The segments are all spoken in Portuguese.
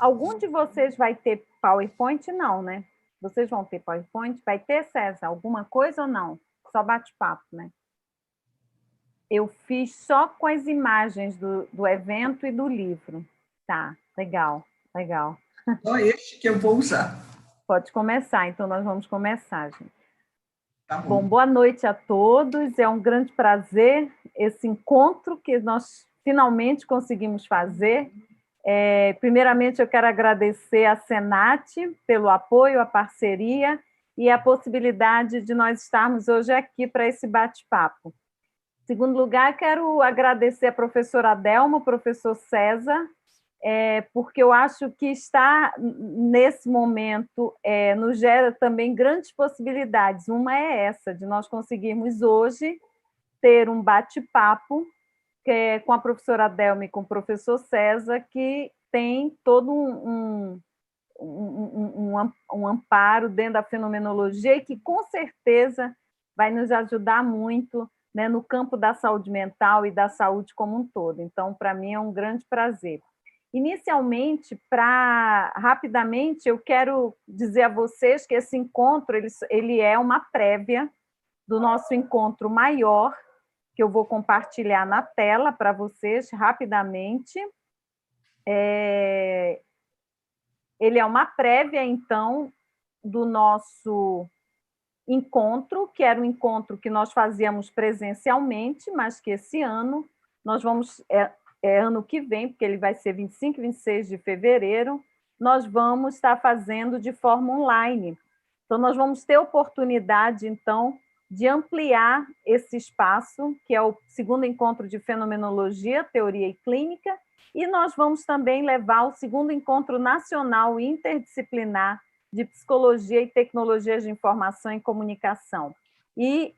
Algum de vocês vai ter PowerPoint? Não, né? Vocês vão ter PowerPoint? Vai ter, César, alguma coisa ou não? Só bate-papo, né? Eu fiz só com as imagens do evento e do livro. Tá, legal, legal. Só este que eu vou usar. Pode começar, então nós vamos começar, gente. Tá Bom, bom. boa noite a todos. É um grande prazer esse encontro que nós finalmente conseguimos fazer. Primeiramente, eu quero agradecer à Senat pelo apoio, a parceria e a possibilidade de nós estarmos hoje aqui para esse bate-papo. Em segundo lugar, quero agradecer a professora Delma, o professor César, porque eu acho que estar nesse momento nos gera também grandes possibilidades. Uma é essa, de nós conseguirmos hoje ter um bate-papo com a professora Delma e com o professor César, que tem todo um amparo dentro da fenomenologia e que, com certeza, vai nos ajudar muito, né, no campo da saúde mental e da saúde como um todo. Então, para mim, é um grande prazer. Inicialmente, rapidamente, eu quero dizer a vocês que esse encontro ele é uma prévia do nosso encontro maior, que eu vou compartilhar na tela para vocês rapidamente. Ele é uma prévia, então, do nosso encontro, que era um encontro que nós fazíamos presencialmente, mas que esse ano nós vamos, ano que vem, porque ele vai ser 25 e 26 de fevereiro, nós vamos estar fazendo de forma online. Então, nós vamos ter oportunidade, então, de ampliar esse espaço, que é o segundo encontro de fenomenologia, teoria e clínica, e nós vamos também levar o segundo encontro nacional interdisciplinar de psicologia e tecnologias de informação e comunicação. E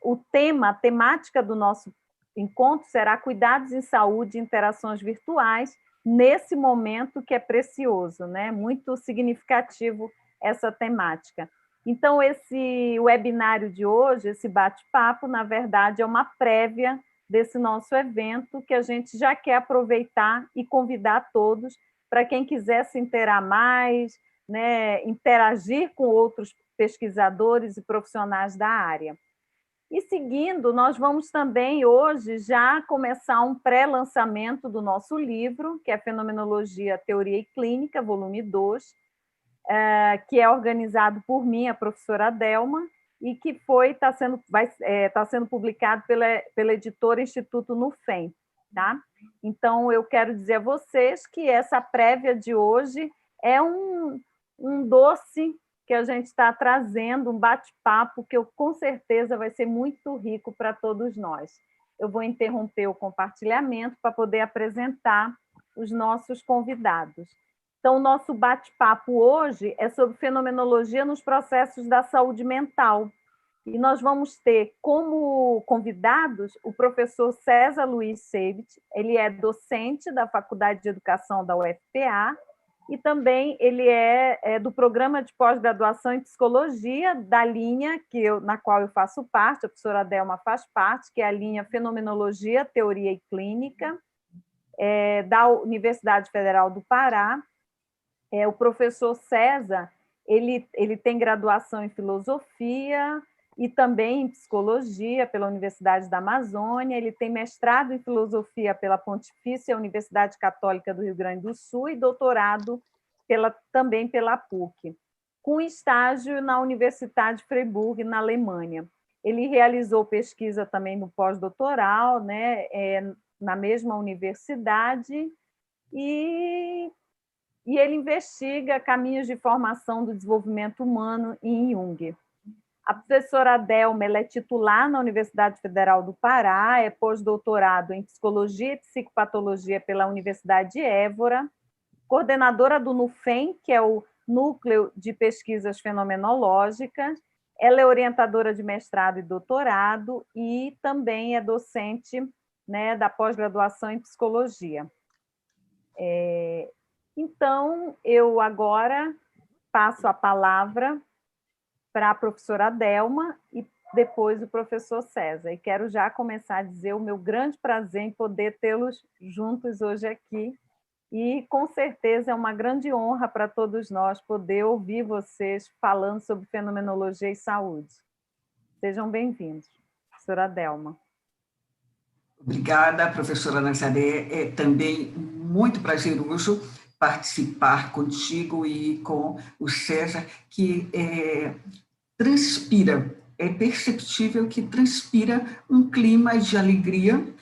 a temática do nosso encontro será cuidados em saúde e interações virtuais, nesse momento que é precioso, né? Muito significativo essa temática. Então, esse webinário de hoje, esse bate-papo, na verdade, é uma prévia desse nosso evento que a gente já quer aproveitar e convidar todos para quem quiser se inteirar mais, né, interagir com outros pesquisadores e profissionais da área. E seguindo, nós vamos também hoje já começar um pré-lançamento do nosso livro, que é Fenomenologia, Teoria e Clínica, volume 2, que é organizado por mim, a professora Delma, e que está sendo publicado pela editora Instituto Nufem. Tá? Então, eu quero dizer a vocês que essa prévia de hoje é um doce que a gente está trazendo, um bate-papo que com certeza vai ser muito rico para todos nós. Eu vou interromper o compartilhamento para poder apresentar os nossos convidados. Então, o nosso bate-papo hoje é sobre fenomenologia nos processos da saúde mental. E nós vamos ter como convidados o professor César Luiz Seibert, ele é docente da Faculdade de Educação da UFPA e também ele é do programa de pós-graduação em psicologia da linha na qual eu faço parte, a professora Delma faz parte, que é a linha Fenomenologia, Teoria e Clínica, da Universidade Federal do Pará. O professor César, ele tem graduação em filosofia e também em psicologia pela Universidade da Amazônia, ele tem mestrado em filosofia pela Pontifícia Universidade Católica do Rio Grande do Sul e doutorado também pela PUC, com estágio na Universidade Freiburg, na Alemanha. Ele realizou pesquisa também no pós-doutoral, né, na mesma universidade, e ele investiga caminhos de formação do desenvolvimento humano em Jung. A professora Delma é titular na Universidade Federal do Pará, é pós-doutorado em Psicologia e Psicopatologia pela Universidade de Évora, coordenadora do NUFEM, que é o Núcleo de Pesquisas Fenomenológicas, ela é orientadora de mestrado e doutorado e também é docente, né, da pós-graduação em Psicologia. Então, eu agora passo a palavra para a professora Delma e depois o professor César. E quero já começar a dizer o meu grande prazer em poder tê-los juntos hoje aqui E, com certeza, é uma grande honra para todos nós poder ouvir vocês falando sobre fenomenologia e saúde. Sejam bem-vindos. Professora Delma. Obrigada, professora Nazaré. É também muito prazeroso participar contigo e com o César, que transpira, é perceptível que transpira um clima de alegria,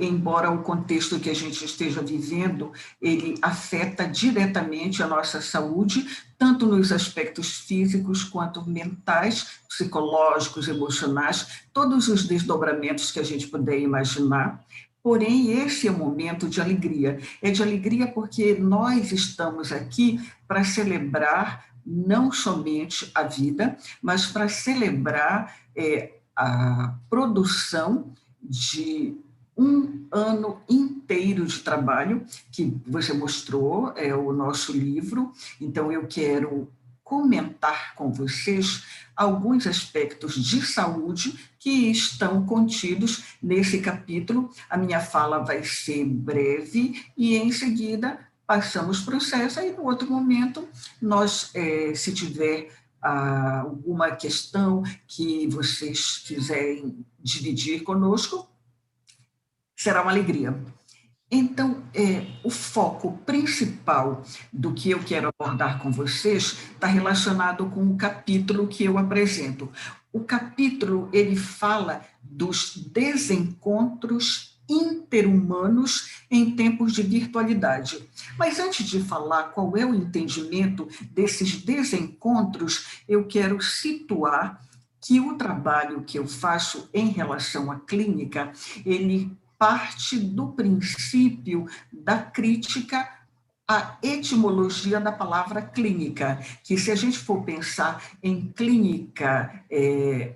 embora o contexto que a gente esteja vivendo, ele afeta diretamente a nossa saúde, tanto nos aspectos físicos quanto mentais, psicológicos, emocionais, todos os desdobramentos que a gente puder imaginar. Porém, esse é um momento de alegria. É de alegria porque nós estamos aqui para celebrar não somente a vida, mas para celebrar a produção de um ano inteiro de trabalho, que você mostrou, é o nosso livro. Então, eu quero comentar com vocês alguns aspectos de saúde que estão contidos nesse capítulo. A minha fala vai ser breve e, em seguida, passamos para o César e, no outro momento, nós, se tiver alguma questão que vocês quiserem dividir conosco, será uma alegria. Então, o foco principal do que eu quero abordar com vocês está relacionado com o capítulo que eu apresento. O capítulo, ele fala dos desencontros interhumanos em tempos de virtualidade. Mas antes de falar qual é o entendimento desses desencontros, eu quero situar que o trabalho que eu faço em relação à clínica, ele parte do princípio da crítica à etimologia da palavra clínica, que se a gente for pensar em clínica,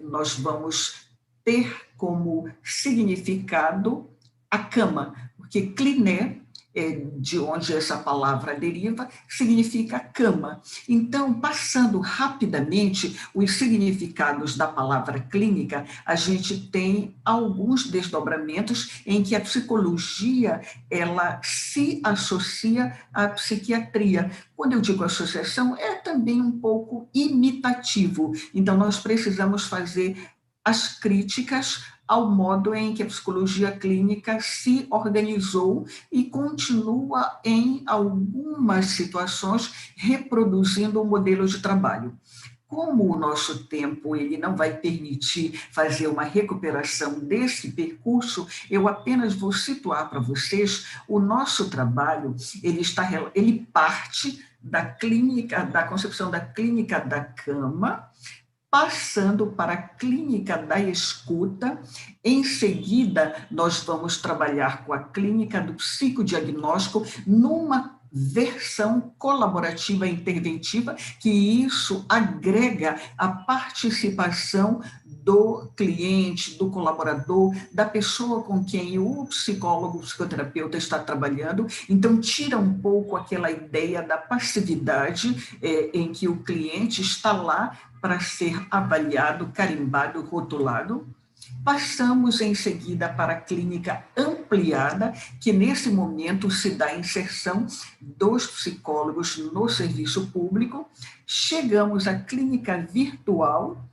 nós vamos ter como significado a cama, porque cliné, de onde essa palavra deriva, significa cama. Então, passando rapidamente os significados da palavra clínica, a gente tem alguns desdobramentos em que a psicologia ela se associa à psiquiatria. Quando eu digo associação, é também um pouco imitativo. Então, nós precisamos fazer as críticas ao modo em que a psicologia clínica se organizou e continua, em algumas situações, reproduzindo o modelo de trabalho. Como o nosso tempo ele não vai permitir fazer uma recuperação desse percurso, eu apenas vou situar para vocês o nosso trabalho, ele parte da clínica, da concepção da clínica da cama, passando para a clínica da escuta. Em seguida, nós vamos trabalhar com a clínica do psicodiagnóstico numa versão colaborativa e interventiva, que isso agrega a participação do cliente, do colaborador, da pessoa com quem o psicólogo, o psicoterapeuta está trabalhando. Então, tira um pouco aquela ideia da passividade em que o cliente está lá para ser avaliado, carimbado, rotulado. Passamos em seguida para a clínica ampliada, que nesse momento se dá a inserção dos psicólogos no serviço público. Chegamos à clínica virtual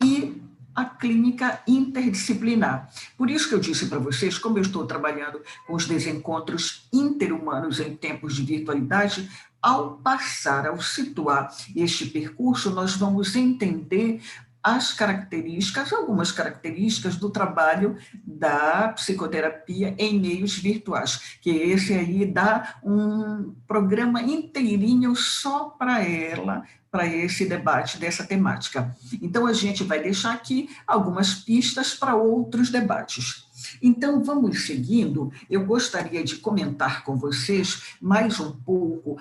e a clínica interdisciplinar. Por isso que eu disse para vocês, como eu estou trabalhando com os desencontros interhumanos em tempos de virtualidade, ao passar, ao situar este percurso, nós vamos entender as características, algumas características do trabalho da psicoterapia em meios virtuais, que esse aí dá um programa inteirinho só para ela, para esse debate dessa temática. Então, a gente vai deixar aqui algumas pistas para outros debates. Então, vamos seguindo. Eu gostaria de comentar com vocês mais um pouco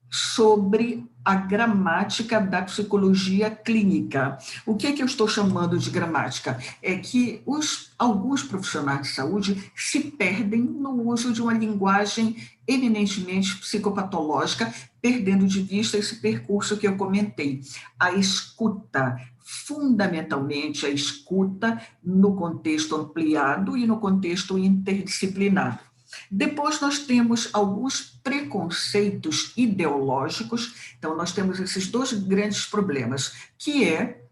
sobre a gramática da psicologia clínica. O que é que eu estou chamando de gramática? É que alguns profissionais de saúde se perdem no uso de uma linguagem eminentemente psicopatológica, perdendo de vista esse percurso que eu comentei. A escuta, fundamentalmente a escuta no contexto ampliado e no contexto interdisciplinar. Depois nós temos alguns preconceitos ideológicos, então nós temos esses dois grandes problemas, que é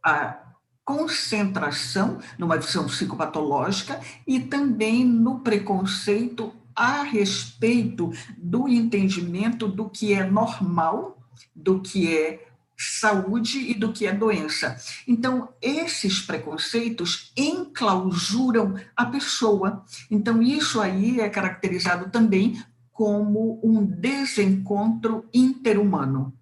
a concentração numa visão psicopatológica e também no preconceito a respeito do entendimento do que é normal, do que é saúde e do que é doença. Então, esses preconceitos enclausuram a pessoa. Então, isso aí é caracterizado também como um desencontro interhumano.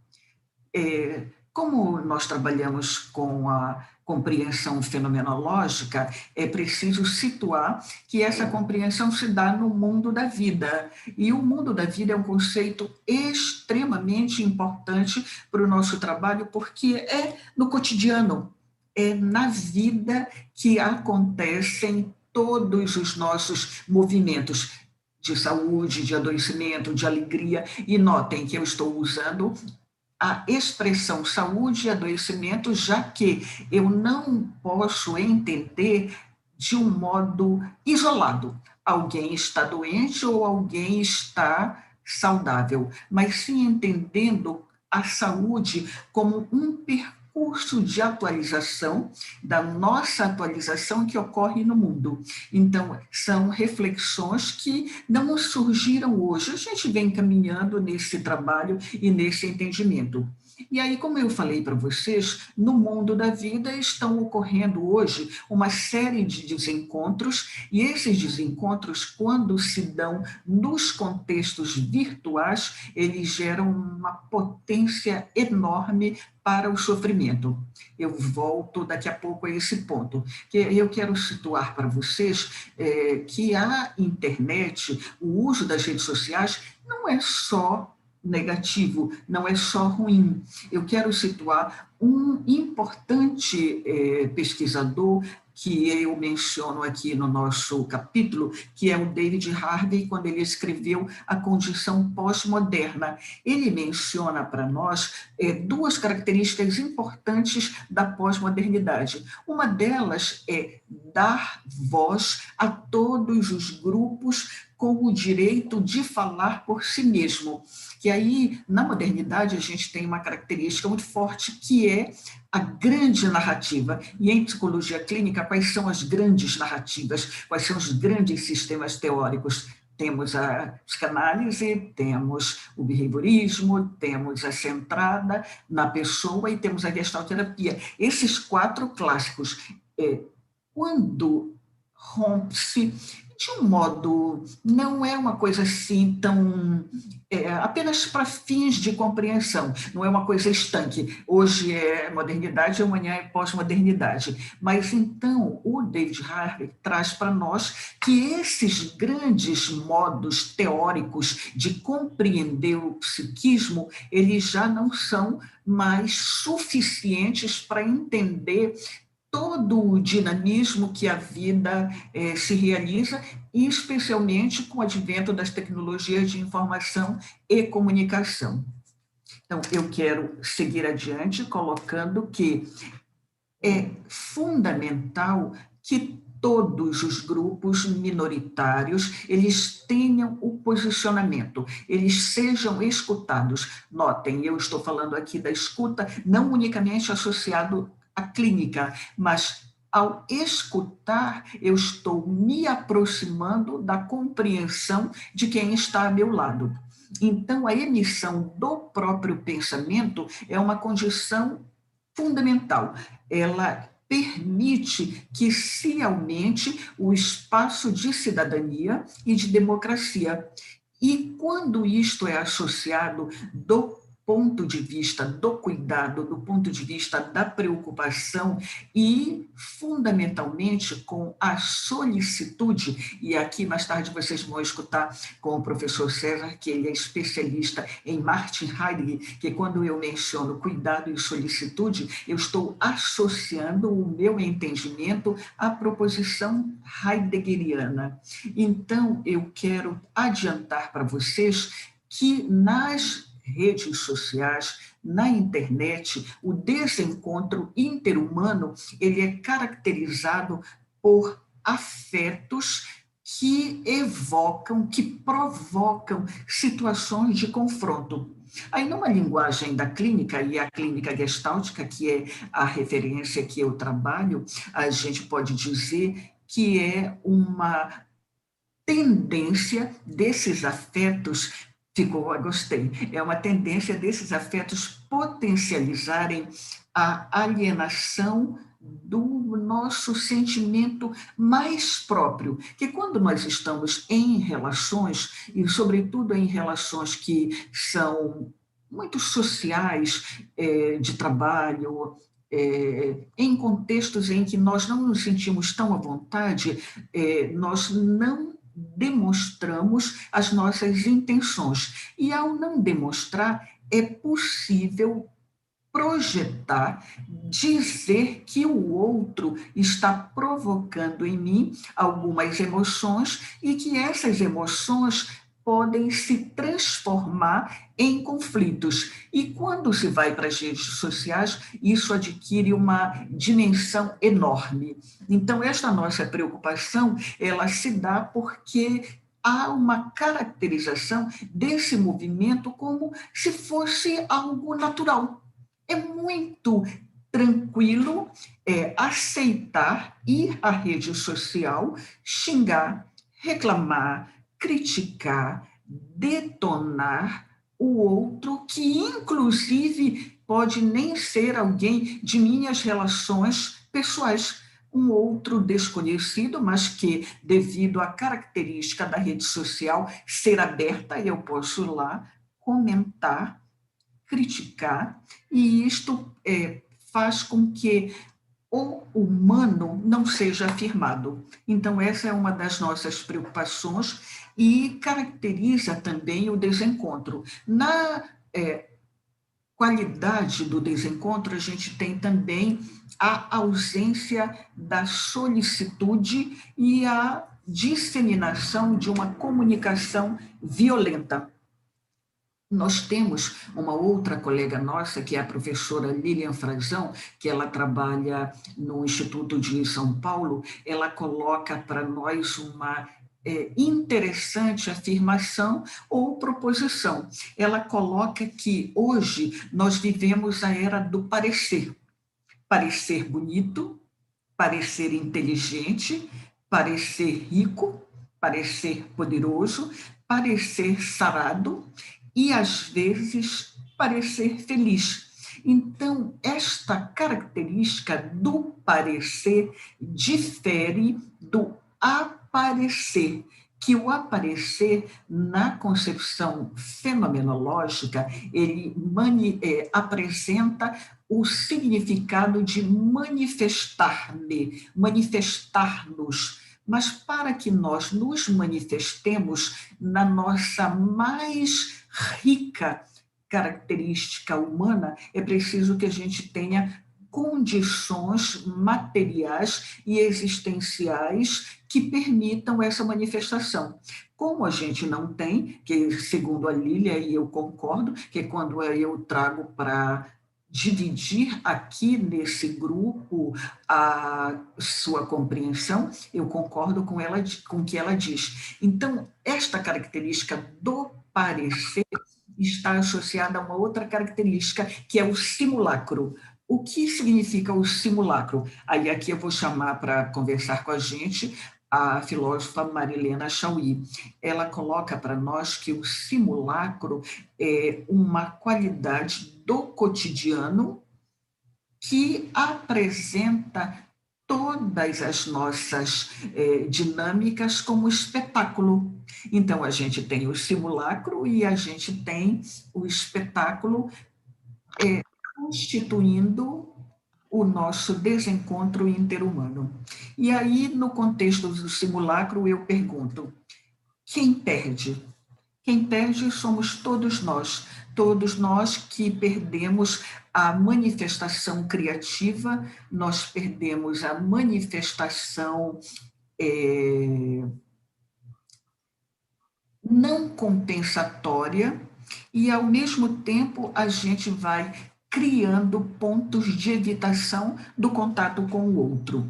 Como nós trabalhamos com a compreensão fenomenológica, é preciso situar que essa compreensão se dá no mundo da vida. E o mundo da vida é um conceito extremamente importante para o nosso trabalho, porque é no cotidiano, é na vida que acontecem todos os nossos movimentos de saúde, de adoecimento, de alegria. E notem que eu estou usando a expressão saúde e adoecimento, já que eu não posso entender de um modo isolado. Alguém está doente ou alguém está saudável, mas sim entendendo a saúde como um percurso de atualização da nossa atualização que ocorre no mundo. Então, são reflexões que não surgiram hoje, a gente vem caminhando nesse trabalho e nesse entendimento. E aí, como eu falei para vocês, no mundo da vida estão ocorrendo hoje uma série de desencontros, e esses desencontros, quando se dão nos contextos virtuais, eles geram uma potência enorme para o sofrimento. Eu volto daqui a pouco a esse ponto, que eu quero situar para vocês que a internet, o uso das redes sociais, não é só negativo, não é só ruim. Eu quero situar um importante pesquisador que eu menciono aqui no nosso capítulo, que é o David Harvey, quando ele escreveu A Condição Pós-Moderna. Ele menciona para nós duas características importantes da pós-modernidade. Uma delas é dar voz a todos os grupos com o direito de falar por si mesmo. Que aí, na modernidade, a gente tem uma característica muito forte, que é a grande narrativa. E em psicologia clínica, quais são as grandes narrativas? Quais são os grandes sistemas teóricos? Temos a psicanálise, temos o behaviorismo, temos a centrada na pessoa e temos a gestalterapia. Esses quatro clássicos, quando rompe-se, de um modo, não é uma coisa assim tão... apenas para fins de compreensão, não é uma coisa estanque. Hoje é modernidade, amanhã é pós-modernidade. Mas então o David Harvey traz para nós que esses grandes modos teóricos de compreender o psiquismo, eles já não são mais suficientes para entender todo o dinamismo que a vida se realiza, e especialmente com o advento das tecnologias de informação e comunicação. Então, eu quero seguir adiante colocando que é fundamental que todos os grupos minoritários, eles tenham o posicionamento, eles sejam escutados. Notem, eu estou falando aqui da escuta não unicamente associado à clínica, mas ao escutar, eu estou me aproximando da compreensão de quem está ao meu lado. Então, a emissão do próprio pensamento é uma condição fundamental. Ela permite que se aumente o espaço de cidadania e de democracia. E quando isto é associado do ponto de vista do cuidado, do ponto de vista da preocupação e, fundamentalmente, com a solicitude, e aqui mais tarde vocês vão escutar com o professor César, que ele é especialista em Martin Heidegger, que quando eu menciono cuidado e solicitude, eu estou associando o meu entendimento à proposição heideggeriana. Então, eu quero adiantar para vocês que nas redes sociais, na internet, o desencontro interhumano, ele é caracterizado por afetos que evocam, que provocam situações de confronto. Aí, numa linguagem da clínica, e a clínica gestáltica, que é a referência que eu trabalho, a gente pode dizer que é uma tendência desses afetos, gostei, é uma tendência desses afetos potencializarem a alienação do nosso sentimento mais próprio, que quando nós estamos em relações, e sobretudo em relações que são muito sociais, de trabalho, em contextos em que nós não nos sentimos tão à vontade, nós não demonstramos as nossas intenções. E, ao não demonstrar, é possível projetar, dizer que o outro está provocando em mim algumas emoções e que essas emoções podem se transformar em conflitos. E quando se vai para as redes sociais, isso adquire uma dimensão enorme. Então, esta nossa preocupação, ela se dá porque há uma caracterização desse movimento como se fosse algo natural. É muito tranquilo aceitar ir à rede social, xingar, reclamar, criticar, detonar o outro, que inclusive pode nem ser alguém de minhas relações pessoais, um outro desconhecido, mas que, devido à característica da rede social ser aberta, eu posso lá comentar, criticar, e isto faz com que o humano não seja afirmado. Então, essa é uma das nossas preocupações e caracteriza também o desencontro. Na qualidade do desencontro, a gente tem também a ausência da solicitude e a disseminação de uma comunicação violenta. Nós temos uma outra colega nossa, que é a professora Lilian Frazão, que ela trabalha no Instituto de São Paulo, ela coloca para nós uma interessante afirmação ou proposição. Ela coloca que hoje nós vivemos a era do parecer. Parecer bonito, parecer inteligente, parecer rico, parecer poderoso, parecer sarado e, às vezes, parecer feliz. Então, esta característica do parecer difere do aparecer, que o aparecer, na concepção fenomenológica, ele apresenta o significado de manifestar-me, manifestar-nos. Mas para que nós nos manifestemos na nossa mais rica característica humana, é preciso que a gente tenha condições materiais e existenciais que permitam essa manifestação. Como a gente não tem, que segundo a Lília, e eu concordo, que quando eu trago para dividir aqui nesse grupo a sua compreensão, eu concordo com ela, com o que ela diz. Então, esta característica do parecer está associada a uma outra característica, que é o simulacro. O que significa o simulacro? Aí aqui eu vou chamar para conversar com a gente a filósofa Marilena Chauí. Ela coloca para nós que o simulacro é uma qualidade do cotidiano que apresenta todas as nossas dinâmicas como espetáculo. Então, a gente tem o simulacro e a gente tem o espetáculo constituindo o nosso desencontro interhumano. E aí, no contexto do simulacro, eu pergunto, quem perde? Quem perde somos todos nós que perdemos a manifestação criativa, nós perdemos a manifestação não compensatória e, ao mesmo tempo, a gente vai criando pontos de evitação do contato com o outro.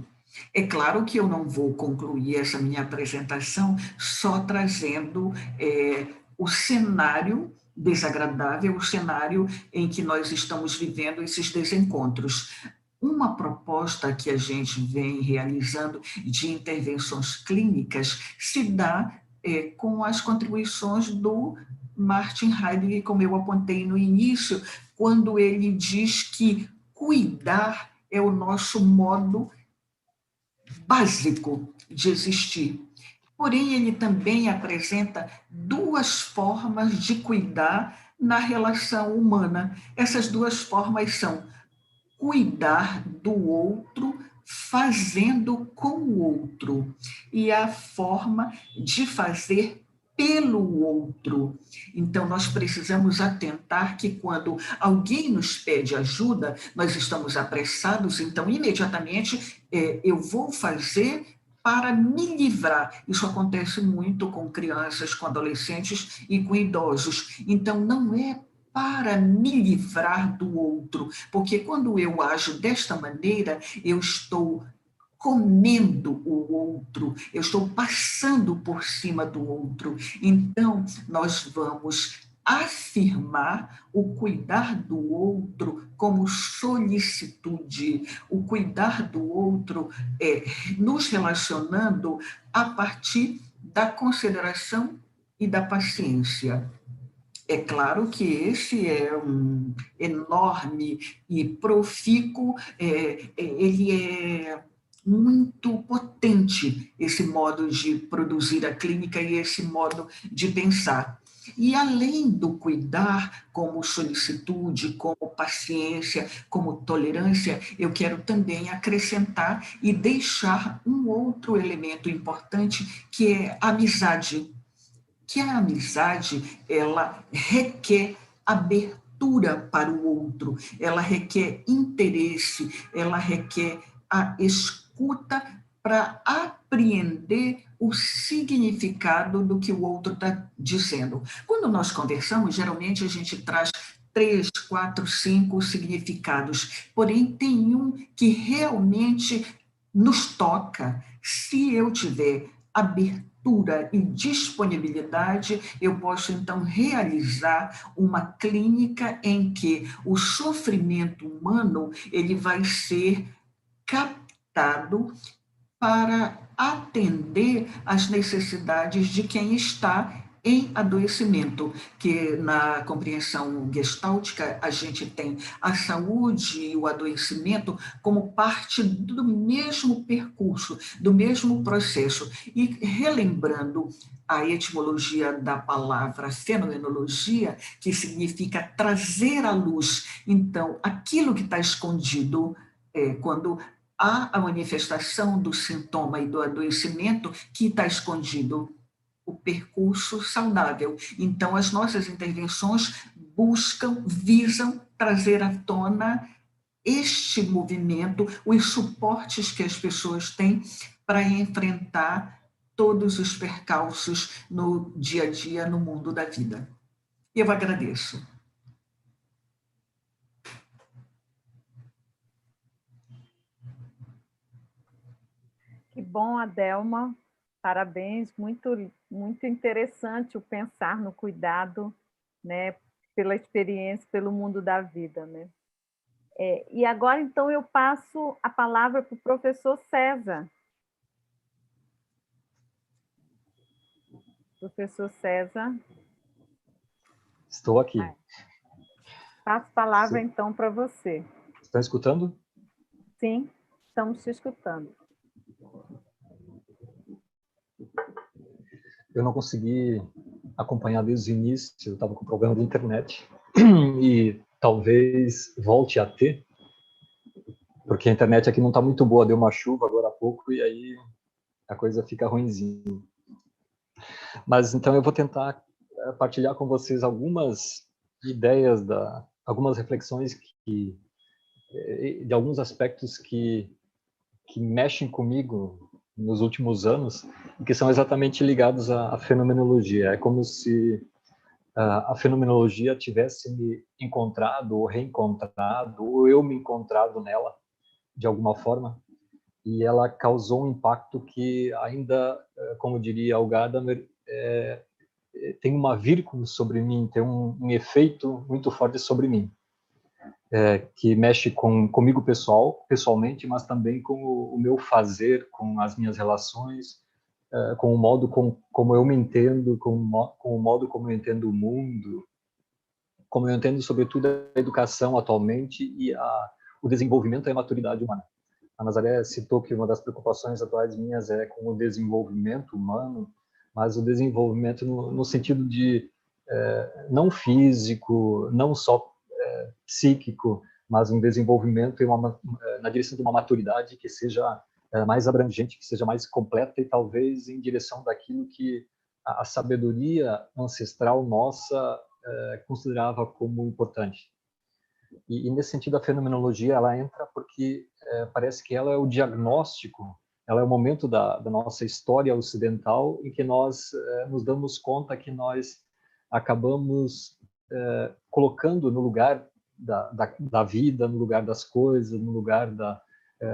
É claro que eu não vou concluir essa minha apresentação só trazendo o cenário desagradável, o cenário em que nós estamos vivendo esses desencontros. Uma proposta que a gente vem realizando de intervenções clínicas se dá com as contribuições do Martin Heidegger, como eu apontei no início, quando ele diz que cuidar é o nosso modo básico de existir. Porém, ele também apresenta duas formas de cuidar na relação humana. Essas duas formas são cuidar do outro fazendo com o outro e a forma de fazer pelo outro. Então, nós precisamos atentar que quando alguém nos pede ajuda, nós estamos apressados, então, imediatamente, eu vou fazer para me livrar. Isso acontece muito com crianças, com adolescentes e com idosos. Então, não é para me livrar do outro, porque quando eu ajo desta maneira, eu estou comendo o outro, eu estou passando por cima do outro. Então, nós vamos afirmar o cuidar do outro como solicitude, o cuidar do outro nos relacionando a partir da consideração e da paciência. É claro que esse é um enorme e profícuo, ele é muito potente, esse modo de produzir a clínica e esse modo de pensar. E além do cuidar como solicitude, como paciência, como tolerância, eu quero também acrescentar e deixar um outro elemento importante, que é a amizade, que a amizade, ela requer abertura para o outro, ela requer interesse, ela requer a escuta para apreender o significado do que o outro está dizendo. Quando nós conversamos, geralmente a gente traz 3, 4, 5 significados, porém tem um que realmente nos toca. Se eu tiver abertura e disponibilidade, eu posso então realizar uma clínica em que o sofrimento humano ele vai ser captado para atender às necessidades de quem está em adoecimento, que na compreensão gestáltica a gente tem a saúde e o adoecimento como parte do mesmo percurso, do mesmo processo. E relembrando a etimologia da palavra fenomenologia, que significa trazer à luz, então, aquilo que está escondido, quando há a manifestação do sintoma e do adoecimento que está escondido o percurso saudável. Então, as nossas intervenções visam trazer à tona este movimento, os suportes que as pessoas têm para enfrentar todos os percalços no dia a dia, no mundo da vida. Eu agradeço. Que bom, Adelma. Parabéns, muito interessante o pensar no cuidado, né, pela experiência, pelo mundo da vida, né? E agora, então, eu passo a palavra para o professor César. Professor César. Estou aqui. Passo a palavra, então, para você. Estão escutando? Sim, estamos te escutando. Eu não consegui acompanhar desde o início, eu estava com problema de internet. E talvez volte a ter, porque a internet aqui não está muito boa, deu uma chuva agora há pouco e aí a coisa fica ruinzinha. Mas então eu vou tentar partilhar com vocês algumas ideias, algumas reflexões de alguns aspectos que mexem comigo nos últimos anos e que são exatamente ligados à fenomenologia. É como se a fenomenologia tivesse me encontrado ou reencontrado, ou eu me encontrado nela, de alguma forma. e ela causou um impacto que ainda, como diria o Gadamer, tem uma vírgula sobre mim, tem um efeito muito forte sobre mim, que mexe comigo pessoalmente, mas também com o meu fazer, com as minhas relações, com o modo como eu me entendo, com o modo como eu entendo o mundo, como eu entendo, sobretudo, a educação atualmente e o desenvolvimento e a maturidade humana. A Nazaré citou que uma das preocupações atuais minhas é com o desenvolvimento humano, mas o desenvolvimento no sentido de não físico, não só psíquico, mas um desenvolvimento na direção de uma maturidade que seja mais abrangente, que seja mais completa e talvez em direção daquilo que a sabedoria ancestral nossa considerava como importante. E nesse sentido, a fenomenologia ela entra porque parece que ela é o diagnóstico, ela é o momento da nossa história ocidental em que nós nos damos conta que nós acabamos colocando no lugar da vida, no lugar das coisas, no lugar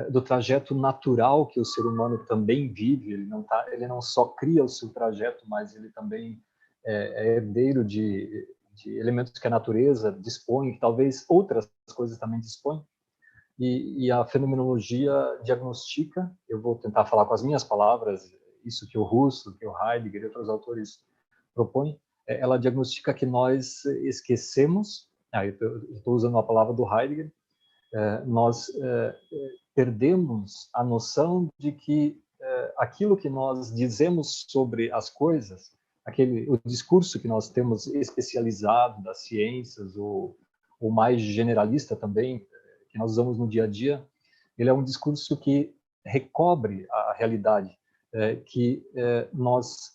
do trajeto natural que o ser humano também vive. Ele não só cria o seu trajeto, mas ele também é herdeiro de elementos que a natureza dispõe, que talvez outras coisas também dispõem. E a fenomenologia diagnostica, eu vou tentar falar com as minhas palavras, isso que o Russell, que o Heidegger e outros autores propõem, ela diagnostica que nós esquecemos, eu estou usando a palavra do Heidegger, nós perdemos a noção de que aquilo que nós dizemos sobre as coisas, o discurso que nós temos especializado das ciências, ou mais generalista também, que nós usamos no dia a dia, ele é um discurso que recobre a realidade, que nós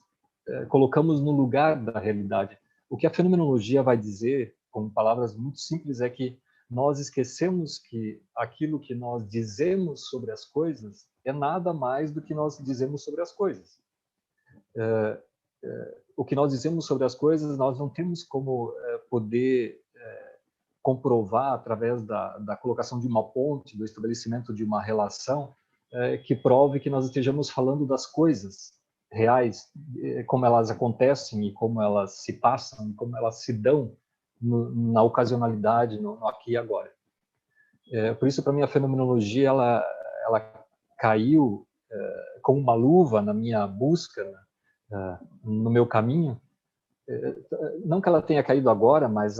colocamos no lugar da realidade. O que a fenomenologia vai dizer, com palavras muito simples, é que nós esquecemos que aquilo que nós dizemos sobre as coisas é nada mais do que nós dizemos sobre as coisas. O que nós dizemos sobre as coisas, nós não temos como poder comprovar através da colocação de uma ponte, do estabelecimento de uma relação que prove que nós estejamos falando das coisas reais, como elas acontecem e como elas se passam, e como elas se dão na ocasionalidade, no aqui e agora. Por isso, para mim, a fenomenologia ela caiu como uma luva na minha busca, no meu caminho. Não que ela tenha caído agora, mas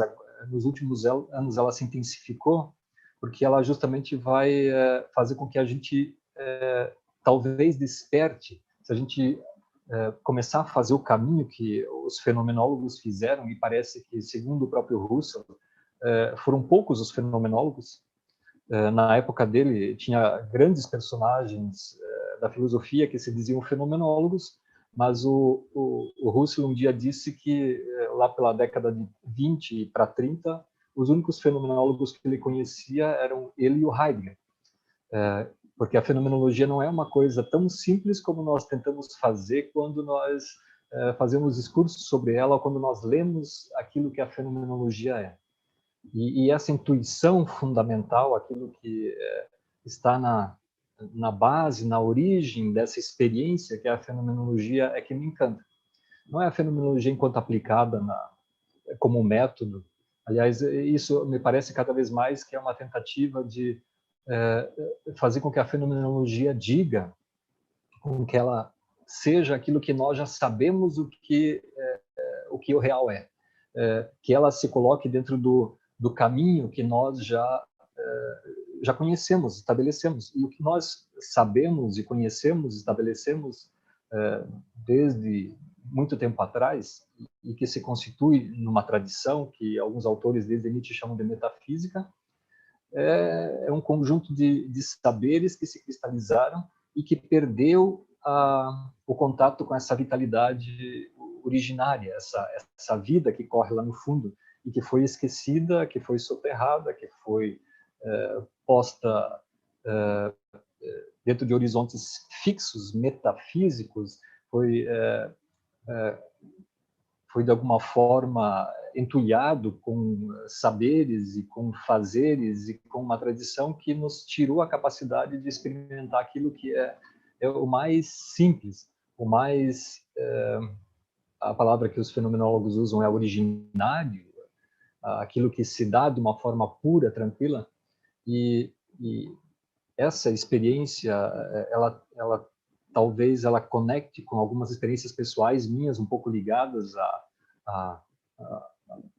nos últimos anos ela se intensificou, porque ela justamente vai fazer com que a gente talvez desperte, se a gente começar a fazer o caminho que os fenomenólogos fizeram, e parece que, segundo o próprio Russell, foram poucos os fenomenólogos. Na época dele, tinha grandes personagens da filosofia que se diziam fenomenólogos, mas o Russell um dia disse que, lá pela década de 20 para 30, os únicos fenomenólogos que ele conhecia eram ele e o Heidegger. Porque a fenomenologia não é uma coisa tão simples como nós tentamos fazer quando nós fazemos discursos sobre ela, ou quando nós lemos aquilo que a fenomenologia é. E essa intuição fundamental, aquilo que está na base, na origem dessa experiência que é a fenomenologia, é que me encanta. Não é a fenomenologia enquanto aplicada como método. Aliás, isso me parece cada vez mais que é uma tentativa de fazer com que a fenomenologia diga, com que ela seja aquilo que nós já sabemos o que o real é. Que ela se coloque dentro do caminho que nós já conhecemos, estabelecemos. E o que nós sabemos e conhecemos, estabelecemos desde muito tempo atrás, e que se constitui numa tradição que alguns autores desde Nietzsche chamam de metafísica, é um conjunto de saberes que se cristalizaram e que perdeu o contato com essa vitalidade originária, essa vida que corre lá no fundo e que foi esquecida, que foi soterrada, que foi posta dentro de horizontes fixos, metafísicos, foi de alguma forma entulhado com saberes e com fazeres e com uma tradição que nos tirou a capacidade de experimentar aquilo que é o mais simples, o mais, a palavra que os fenomenólogos usam é originário, aquilo que se dá de uma forma pura, tranquila, e essa experiência, ela talvez ela conecte com algumas experiências pessoais minhas, um pouco ligadas a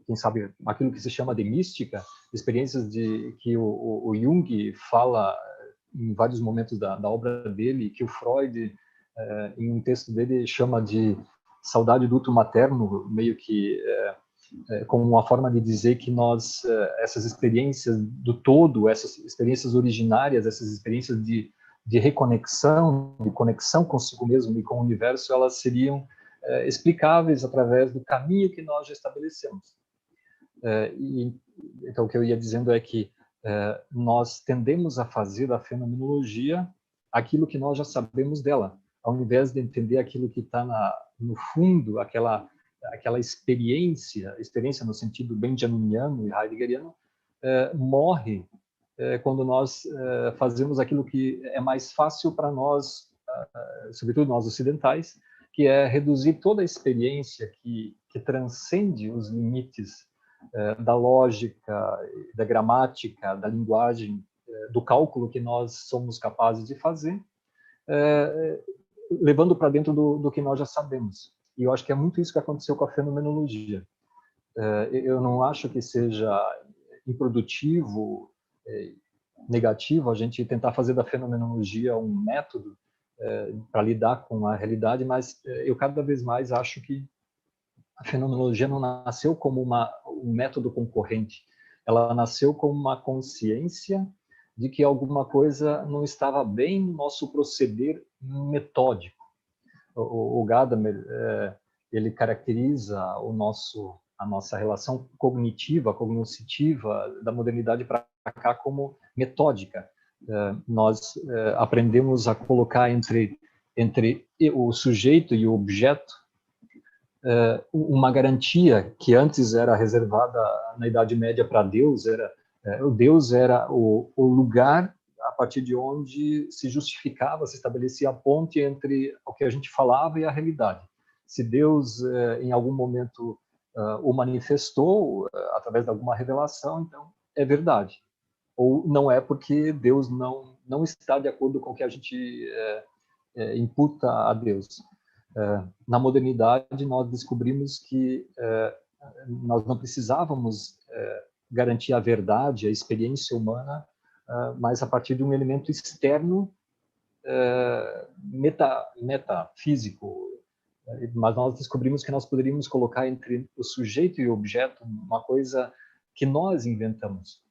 quem sabe, aquilo que se chama de mística, experiências que o Jung fala em vários momentos da obra dele, que o Freud, em um texto dele, chama de saudade do útero materno, meio que como uma forma de dizer que nós, essas experiências do todo, essas experiências originárias, essas experiências de reconexão, de conexão consigo mesmo e com o universo, elas seriam explicáveis através do caminho que nós já estabelecemos. Então, o que eu ia dizendo é que nós tendemos a fazer da fenomenologia aquilo que nós já sabemos dela, ao invés de entender aquilo que está no fundo, aquela experiência no sentido benjaminiano e heideggeriano, morre quando nós fazemos aquilo que é mais fácil para nós, sobretudo nós ocidentais, que é reduzir toda a experiência que transcende os limites da lógica, da gramática, da linguagem, do cálculo que nós somos capazes de fazer, levando para dentro do que nós já sabemos. E eu acho que é muito isso que aconteceu com a fenomenologia. Eu não acho que seja improdutivo, negativo a gente tentar fazer da fenomenologia um método para lidar com a realidade, mas eu cada vez mais acho que a fenomenologia não nasceu como um método concorrente, ela nasceu como uma consciência de que alguma coisa não estava bem no nosso proceder metódico. O Gadamer, ele caracteriza a nossa relação cognitiva, cognoscitiva da modernidade para cá como metódica. Nós aprendemos a colocar entre o sujeito e o objeto uma garantia que antes era reservada na Idade Média para Deus. O Deus era o lugar a partir de onde se justificava, se estabelecia a ponte entre o que a gente falava e a realidade. Se Deus, em algum momento, o manifestou através de alguma revelação, então é verdade. Ou não é, porque Deus não está de acordo com o que a gente imputa a Deus. Na modernidade, nós descobrimos que nós não precisávamos garantir a verdade, a experiência humana, mas a partir de um elemento externo, metafísico. Mas nós descobrimos que nós poderíamos colocar entre o sujeito e o objeto uma coisa que nós inventamos,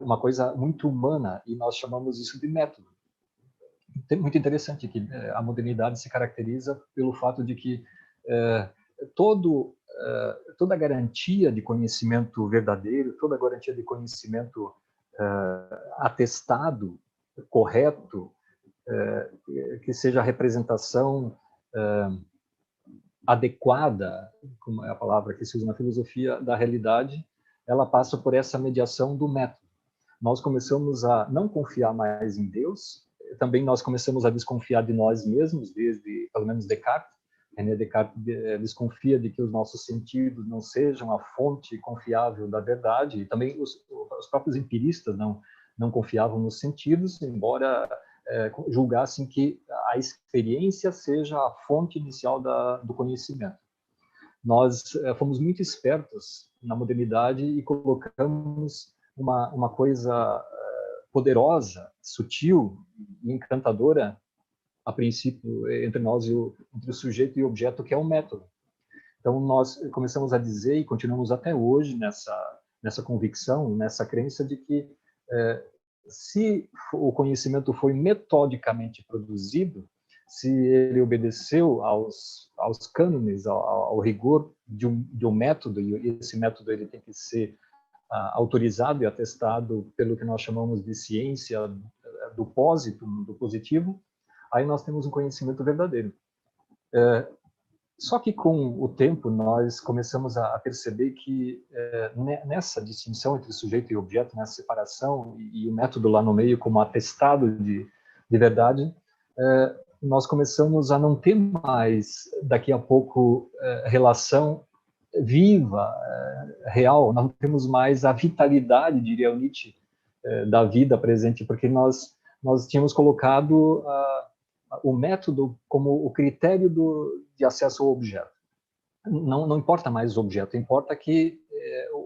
uma coisa muito humana, e nós chamamos isso de método. Muito interessante que a modernidade se caracteriza pelo fato de que toda garantia de conhecimento verdadeiro, toda garantia de conhecimento atestado, correto, que seja a representação adequada, como é a palavra que se usa na filosofia, da realidade, ela passa por essa mediação do método. Nós começamos a não confiar mais em Deus, também nós começamos a desconfiar de nós mesmos, desde, pelo menos, Descartes. René Descartes desconfia de que os nossos sentidos não sejam a fonte confiável da verdade, e também os próprios empiristas não confiavam nos sentidos, embora julgassem que a experiência seja a fonte inicial do conhecimento. Nós fomos muito espertos na modernidade e colocamos uma coisa poderosa, sutil e encantadora, a princípio, entre nós entre o sujeito e o objeto, que é o método. Então, nós começamos a dizer, e continuamos até hoje nessa convicção, nessa crença de que se o conhecimento foi metodicamente produzido, se ele obedeceu aos cânones, ao rigor de um método, e esse método ele tem que ser autorizado e atestado pelo que nós chamamos de ciência do pósito, do positivo, aí nós temos um conhecimento verdadeiro. Só que com o tempo nós começamos a perceber que nessa distinção entre sujeito e objeto, nessa separação e o método lá no meio como atestado de verdade, nós começamos a não ter mais daqui a pouco relação viva, real, não temos mais a vitalidade, diria o Nietzsche, da vida presente, porque nós tínhamos colocado o método como o critério de acesso ao objeto. Não importa mais o objeto, importa que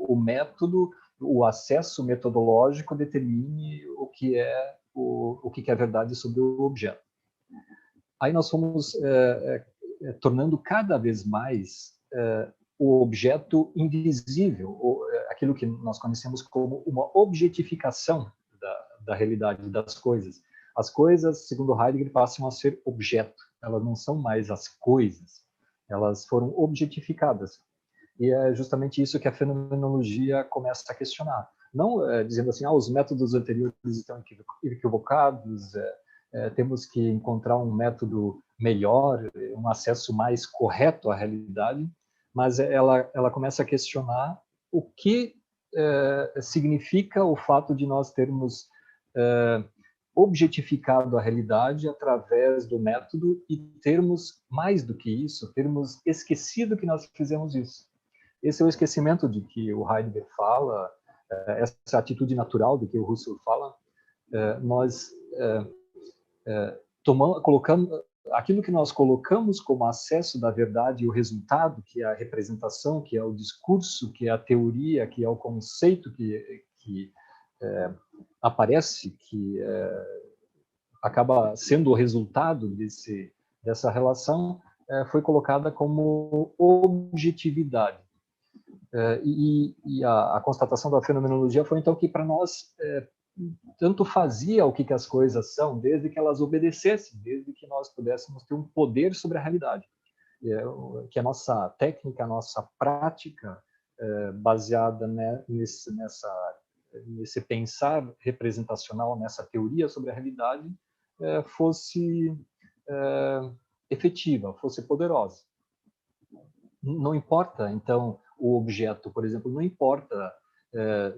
o método, o acesso metodológico determine o que é verdade sobre o objeto. Aí nós fomos tornando cada vez mais o objeto invisível, aquilo que nós conhecemos como uma objetificação da realidade das coisas. As coisas, segundo Heidegger, passam a ser objeto. Elas não são mais as coisas. Elas foram objetificadas. E é justamente isso que a fenomenologia começa a questionar. Não dizendo assim, os métodos anteriores estão equivocados, temos que encontrar um método melhor, um acesso mais correto à realidade, mas ela começa a questionar o que significa o fato de nós termos objetificado a realidade através do método e termos, mais do que isso, termos esquecido que nós fizemos isso. Esse é o esquecimento de que o Heidegger fala, essa atitude natural de que o Husserl fala. Nós colocamos aquilo que nós colocamos como acesso da verdade e o resultado, que é a representação, que é o discurso, que é a teoria, que é o conceito que aparece, que acaba sendo o resultado dessa relação, foi colocada como objetividade. E a constatação da fenomenologia foi, então, que para nós tanto fazia o que as coisas são, desde que elas obedecessem, desde que nós pudéssemos ter um poder sobre a realidade. Que a nossa técnica, a nossa prática, baseada nesse pensar representacional, nessa teoria sobre a realidade, fosse efetiva, fosse poderosa. Não importa, então, o objeto, por exemplo, não importa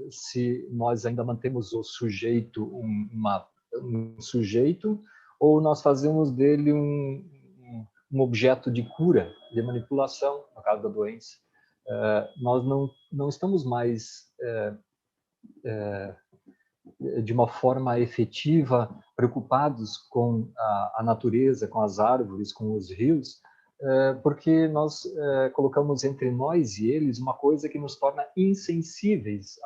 se nós ainda mantemos o sujeito um sujeito ou nós fazemos dele um objeto de cura, de manipulação, no caso da doença. Nós não estamos mais de uma forma efetiva preocupados com a natureza, com as árvores, com os rios, porque nós colocamos entre nós e eles uma coisa que nos torna insensíveis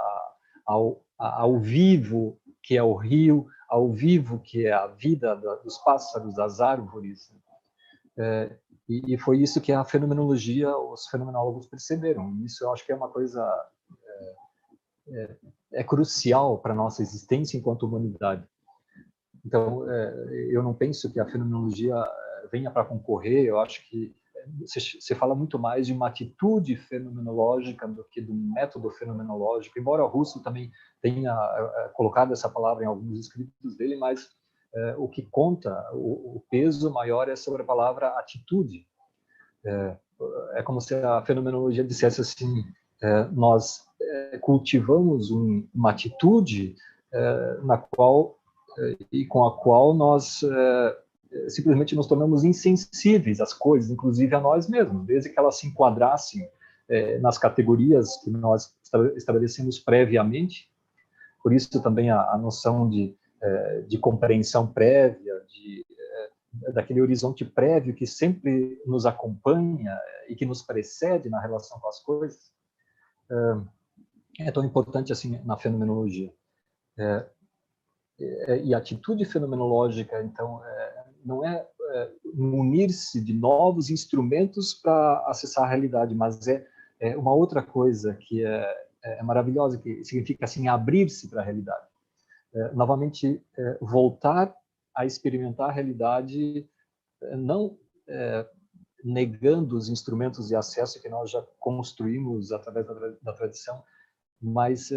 ao vivo, que é o rio, ao vivo, que é a vida dos pássaros, das árvores. E foi isso que a fenomenologia, os fenomenólogos perceberam. Isso eu acho que é uma coisa crucial para a nossa existência enquanto humanidade. Então, eu não penso que a fenomenologia venha para concorrer, eu acho que você fala muito mais de uma atitude fenomenológica do que de um método fenomenológico, embora o Husserl também tenha colocado essa palavra em alguns escritos dele, mas o que conta, o peso maior é sobre a palavra atitude. É como se a fenomenologia dissesse assim, nós cultivamos uma atitude na qual e com a qual nós simplesmente nos tornamos insensíveis às coisas, inclusive a nós mesmos, desde que elas se enquadrassem nas categorias que nós estabelecemos previamente. Por isso também a noção de compreensão prévia, daquele horizonte prévio que sempre nos acompanha e que nos precede na relação com as coisas, é tão importante assim na fenomenologia. E a atitude fenomenológica, então, não é munir-se de novos instrumentos para acessar a realidade, mas é uma outra coisa que é maravilhosa, que significa assim abrir-se para a realidade. Novamente, voltar a experimentar a realidade, não negando os instrumentos de acesso que nós já construímos através da tradição, mas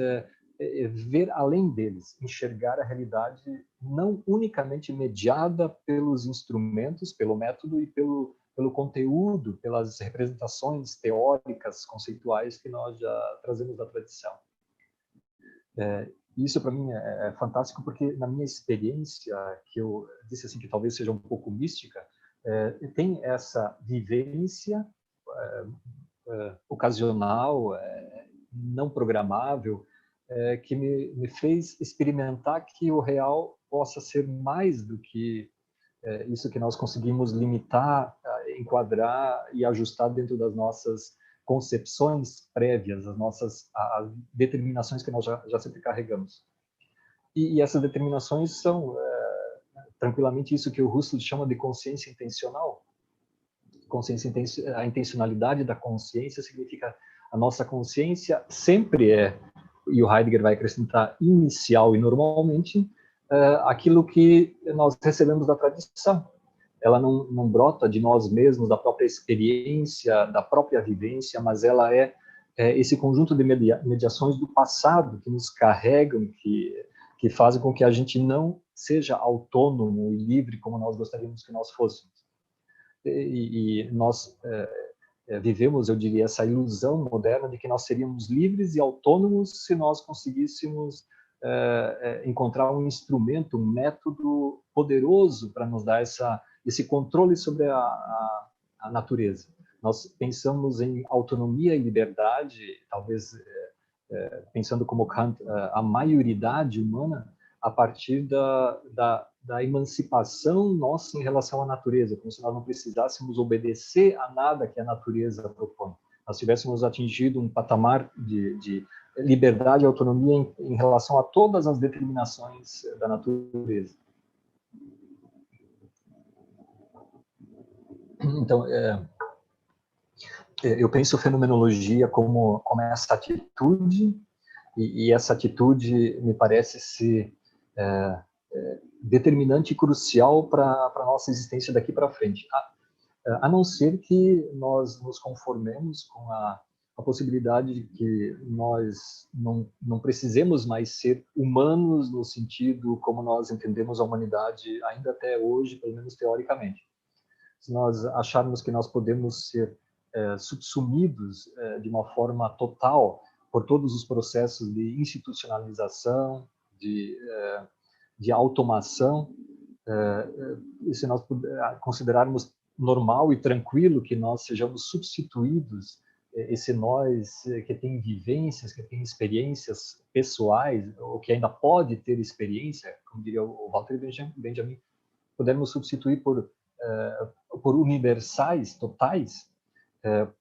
ver além deles, enxergar a realidade não unicamente mediada pelos instrumentos, pelo método e pelo conteúdo, pelas representações teóricas, conceituais que nós já trazemos da tradição. Isso para mim é fantástico, porque na minha experiência, que eu disse assim que talvez seja um pouco mística, tem essa vivência ocasional, não programável, que me fez experimentar que o real possa ser mais do que isso que nós conseguimos limitar, enquadrar e ajustar dentro das nossas concepções prévias, as determinações que nós já sempre carregamos. E essas determinações são tranquilamente isso que o Husserl chama de consciência intencional. A intencionalidade da consciência significa a nossa consciência sempre e o Heidegger vai acrescentar inicial e normalmente, aquilo que nós recebemos da tradição. Ela não brota de nós mesmos, da própria experiência, da própria vivência, mas ela é esse conjunto de mediações do passado que nos carregam, que fazem com que a gente não seja autônomo e livre como nós gostaríamos que nós fôssemos. E nós vivemos, eu diria, essa ilusão moderna de que nós seríamos livres e autônomos se nós conseguíssemos encontrar um instrumento, um método poderoso para nos dar esse controle sobre a natureza. Nós pensamos em autonomia e liberdade, talvez pensando como Kant, a maioridade humana, a partir da emancipação nossa em relação à natureza, como se nós não precisássemos obedecer a nada que a natureza propõe. Nós tivéssemos atingido um patamar de liberdade e autonomia em relação a todas as determinações da natureza. Então, eu penso fenomenologia como essa atitude, e essa atitude me parece ser determinante e crucial para a nossa existência daqui para frente, a não ser que nós nos conformemos com a possibilidade de que nós não precisemos mais ser humanos no sentido como nós entendemos a humanidade ainda até hoje, pelo menos teoricamente. Se nós acharmos que nós podemos ser subsumidos de uma forma total por todos os processos de institucionalização, de automação, e se nós considerarmos normal e tranquilo que nós sejamos substituídos, esse nós que tem vivências, que tem experiências pessoais, ou que ainda pode ter experiência, como diria o Walter Benjamin, podemos substituir por universais totais,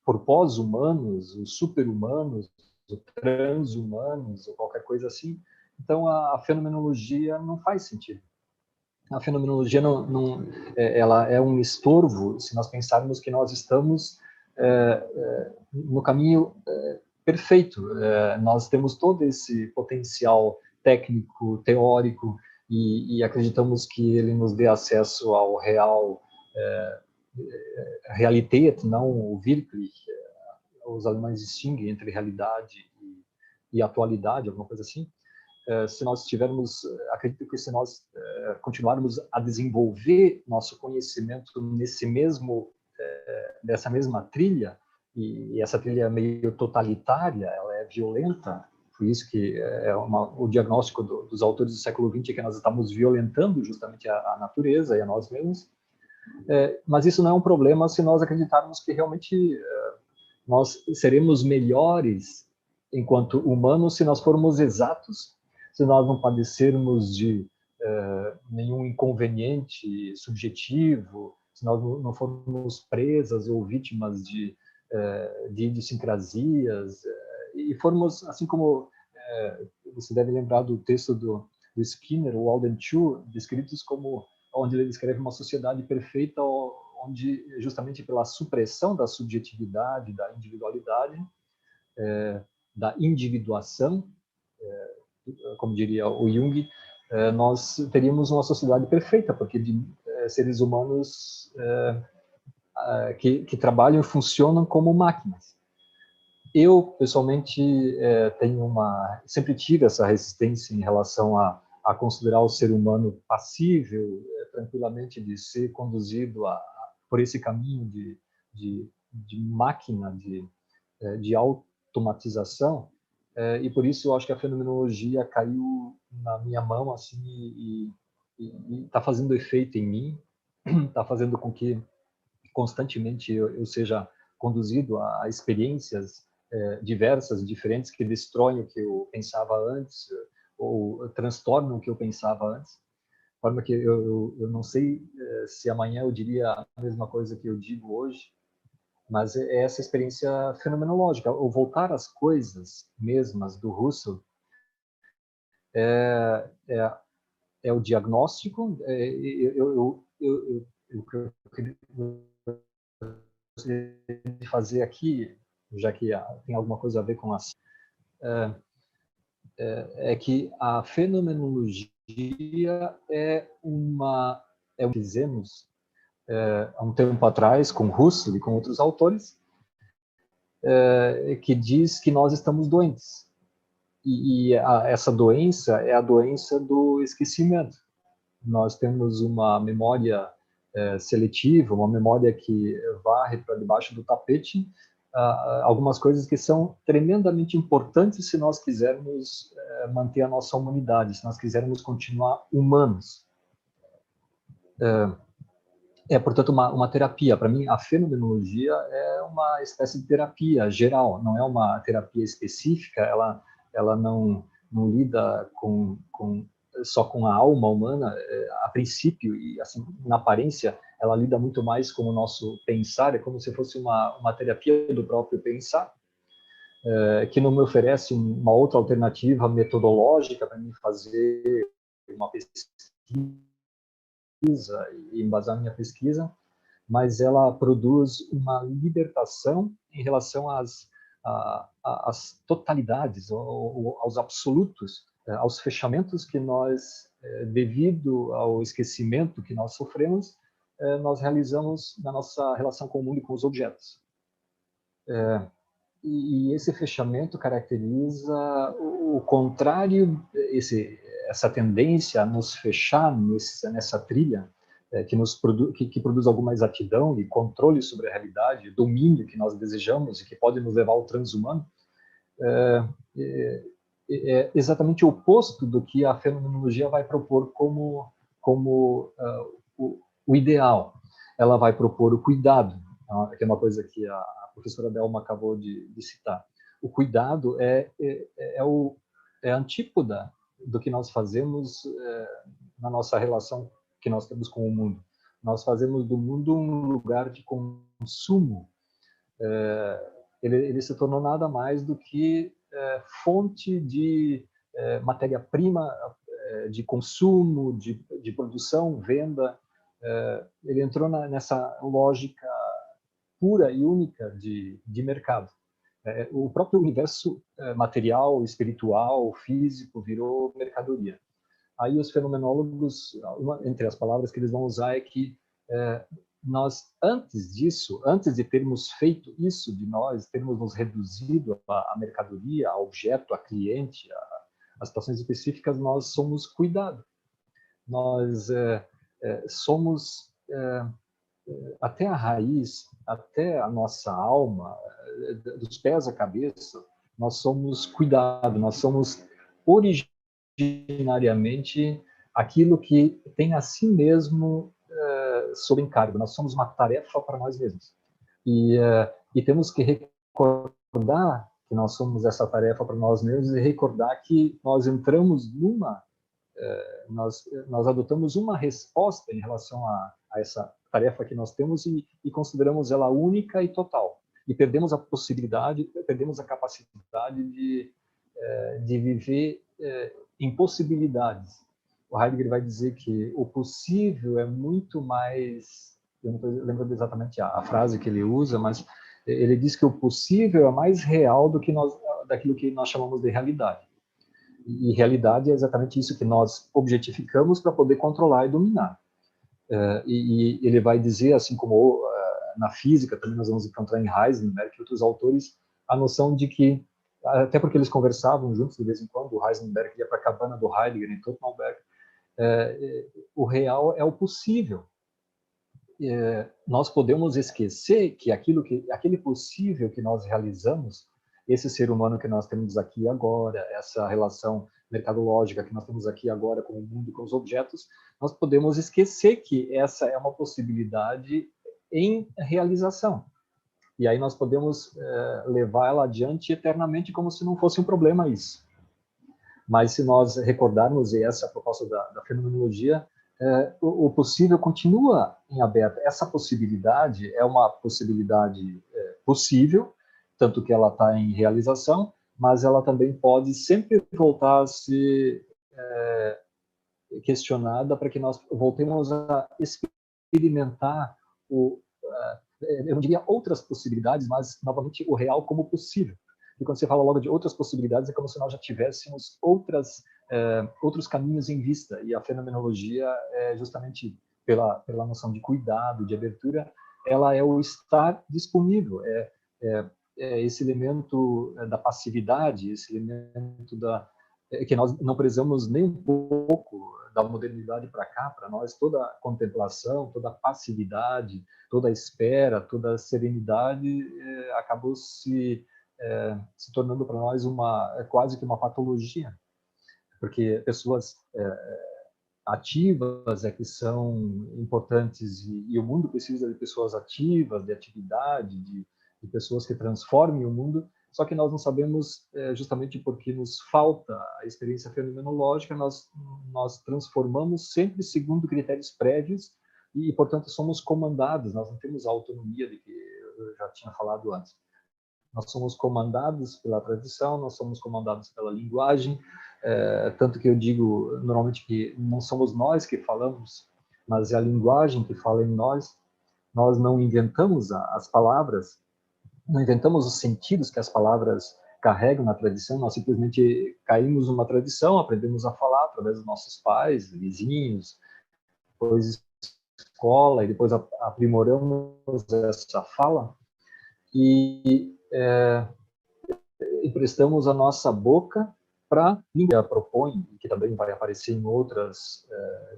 por pós-humanos, os super-humanos, os trans-humanos, ou qualquer coisa assim. Então, a fenomenologia não faz sentido. A fenomenologia ela é um estorvo se nós pensarmos que nós estamos no caminho perfeito. Nós temos todo esse potencial técnico, teórico, e acreditamos que ele nos dê acesso ao real, Realität, não o Wirklich. Os alemães distinguem entre realidade e atualidade, alguma coisa assim. Se nós acredito que se nós continuarmos a desenvolver nosso conhecimento nessa mesma trilha, e essa trilha é meio totalitária, ela é violenta, por isso que o diagnóstico dos autores do século XX é que nós estamos violentando justamente a natureza e a nós mesmos, mas isso não é um problema se nós acreditarmos que realmente nós seremos melhores enquanto humanos se nós formos exatos, se nós não padecermos de nenhum inconveniente subjetivo, se nós não formos presas ou vítimas de idiosincrasias, e formos, assim como você deve lembrar do texto do Skinner, o Walden Chu, descritos como onde ele descreve uma sociedade perfeita, onde justamente pela supressão da subjetividade, da individualidade, da individuação, como diria o Jung, nós teríamos uma sociedade perfeita, porque de seres humanos que trabalham e funcionam como máquinas. Eu, pessoalmente, sempre tive essa resistência em relação a considerar o ser humano passível, tranquilamente de ser conduzido por esse caminho de máquina, de automatização, e por isso eu acho que a fenomenologia caiu na minha mão assim e está fazendo efeito em mim, está fazendo com que constantemente eu seja conduzido a experiências diversas, diferentes, que destroem o que eu pensava antes ou transtornam o que eu pensava antes. De forma que eu não sei se amanhã eu diria a mesma coisa que eu digo hoje, mas é essa experiência fenomenológica. O voltar às coisas mesmas do Russell é o diagnóstico. Eu gostaria de fazer aqui, já que tem alguma coisa a ver com é que a fenomenologia é o que fizemos há um tempo atrás com Russell e com outros autores, que diz que nós estamos doentes. Essa doença é a doença do esquecimento. Nós temos uma memória seletiva, uma memória que varre para debaixo do tapete algumas coisas que são tremendamente importantes se nós quisermos manter a nossa humanidade, se nós quisermos continuar humanos. Portanto, uma terapia. Para mim, a fenomenologia é uma espécie de terapia geral, não é uma terapia específica, ela não lida só com a alma humana, a princípio, e assim, na aparência, ela lida muito mais com o nosso pensar, é como se fosse uma terapia do próprio pensar, que não me oferece uma outra alternativa metodológica para mim fazer uma pesquisa e embasar minha pesquisa, mas ela produz uma libertação em relação às totalidades, aos absolutos, aos fechamentos que nós, devido ao esquecimento que nós sofremos, nós realizamos na nossa relação com o mundo e com os objetos. E esse fechamento caracteriza o contrário, essa tendência a nos fechar nessa trilha, que produz alguma exatidão e controle sobre a realidade, domínio que nós desejamos e que pode nos levar ao transhumano, é exatamente o oposto do que a fenomenologia vai propor como o ideal. Ela vai propor o cuidado, que é uma coisa que a professora Delma acabou de citar. O cuidado é a antípoda do que nós fazemos na nossa relação que nós temos com o mundo. Nós fazemos do mundo um lugar de consumo. Ele se tornou nada mais do que fonte de matéria-prima, de consumo, de produção, venda. Ele entrou nessa lógica pura e única de mercado. O próprio universo material, espiritual, físico, virou mercadoria. Aí os fenomenólogos, entre as palavras que eles vão usar é que nós, antes disso, antes de termos feito isso de nós, termos nos reduzido à mercadoria, a objeto, a cliente, a situações específicas, nós somos cuidado. Nós somos até a raiz, até a nossa alma, dos pés à cabeça, nós somos cuidado, nós somos originariamente aquilo que tem a si mesmo sob encargo. Nós somos uma tarefa para nós mesmos. E temos que recordar que nós somos essa tarefa para nós mesmos e recordar que nós entramos nós adotamos uma resposta em relação a essa tarefa que nós temos e consideramos ela única e total. E perdemos a possibilidade, perdemos a capacidade de viver impossibilidades. O Heidegger vai dizer que o possível é muito mais... Eu não estou lembrando exatamente a frase que ele usa, mas ele diz que o possível é mais real daquilo que nós chamamos de realidade. E realidade é exatamente isso que nós objetificamos para poder controlar e dominar. E ele vai dizer, assim como na física, também nós vamos encontrar em Heisenberg e outros autores, a noção de que, até porque eles conversavam juntos de vez em quando, o Heisenberg ia para a cabana do Heidegger em Tottenberg, o real é o possível. nós podemos esquecer que aquele possível que nós realizamos, esse ser humano que nós temos aqui e agora, essa relação mercadológica que nós temos aqui agora com o mundo e com os objetos, nós podemos esquecer que essa é uma possibilidade em realização. E aí nós podemos levar ela adiante eternamente como se não fosse um problema isso. Mas se nós recordarmos, e essa é a proposta da fenomenologia, o possível continua em aberto. Essa possibilidade é uma possibilidade possível, tanto que ela está em realização, mas ela também pode sempre voltar a ser questionada para que nós voltemos a experimentar eu não diria outras possibilidades, mas novamente o real como possível. E quando você fala logo de outras possibilidades, é como se nós já tivéssemos outros caminhos em vista. E a fenomenologia, justamente pela noção de cuidado, de abertura, ela é o estar disponível, esse elemento da passividade, esse elemento que nós não prezamos nem um pouco da modernidade para cá. Para nós, toda a contemplação, toda a passividade, toda a espera, toda a serenidade acabou se tornando para nós quase que uma patologia, porque pessoas ativas que são importantes e o mundo precisa de pessoas ativas, de atividade, de pessoas que transformem o mundo. Só que nós não sabemos, justamente porque nos falta a experiência fenomenológica, nós transformamos sempre segundo critérios prévios e, portanto, somos comandados. Nós não temos a autonomia de que eu já tinha falado antes. Nós somos comandados pela tradição, nós somos comandados pela linguagem, tanto que eu digo normalmente que não somos nós que falamos, mas é a linguagem que fala em nós. Nós não inventamos as palavras, não inventamos os sentidos que as palavras carregam na tradição, nós simplesmente caímos numa tradição, aprendemos a falar através dos nossos pais, vizinhos, depois escola, e depois aprimoramos essa fala e emprestamos a nossa boca para a língua propõe, que também vai aparecer em outras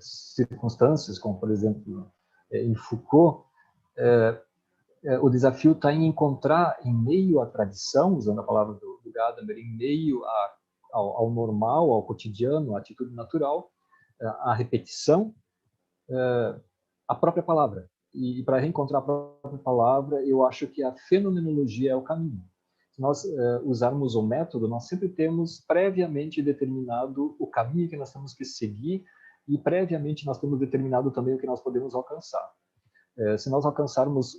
circunstâncias, como, por exemplo, em Foucault, o desafio está em encontrar, em meio à tradição, usando a palavra do Gadamer, em meio ao normal, ao cotidiano, à atitude natural, à repetição, a própria palavra. E para reencontrar a própria palavra, eu acho que a fenomenologia é o caminho. Se nós usarmos o método, nós sempre temos previamente determinado o caminho que nós temos que seguir e previamente nós temos determinado também o que nós podemos alcançar. Se nós alcançarmos,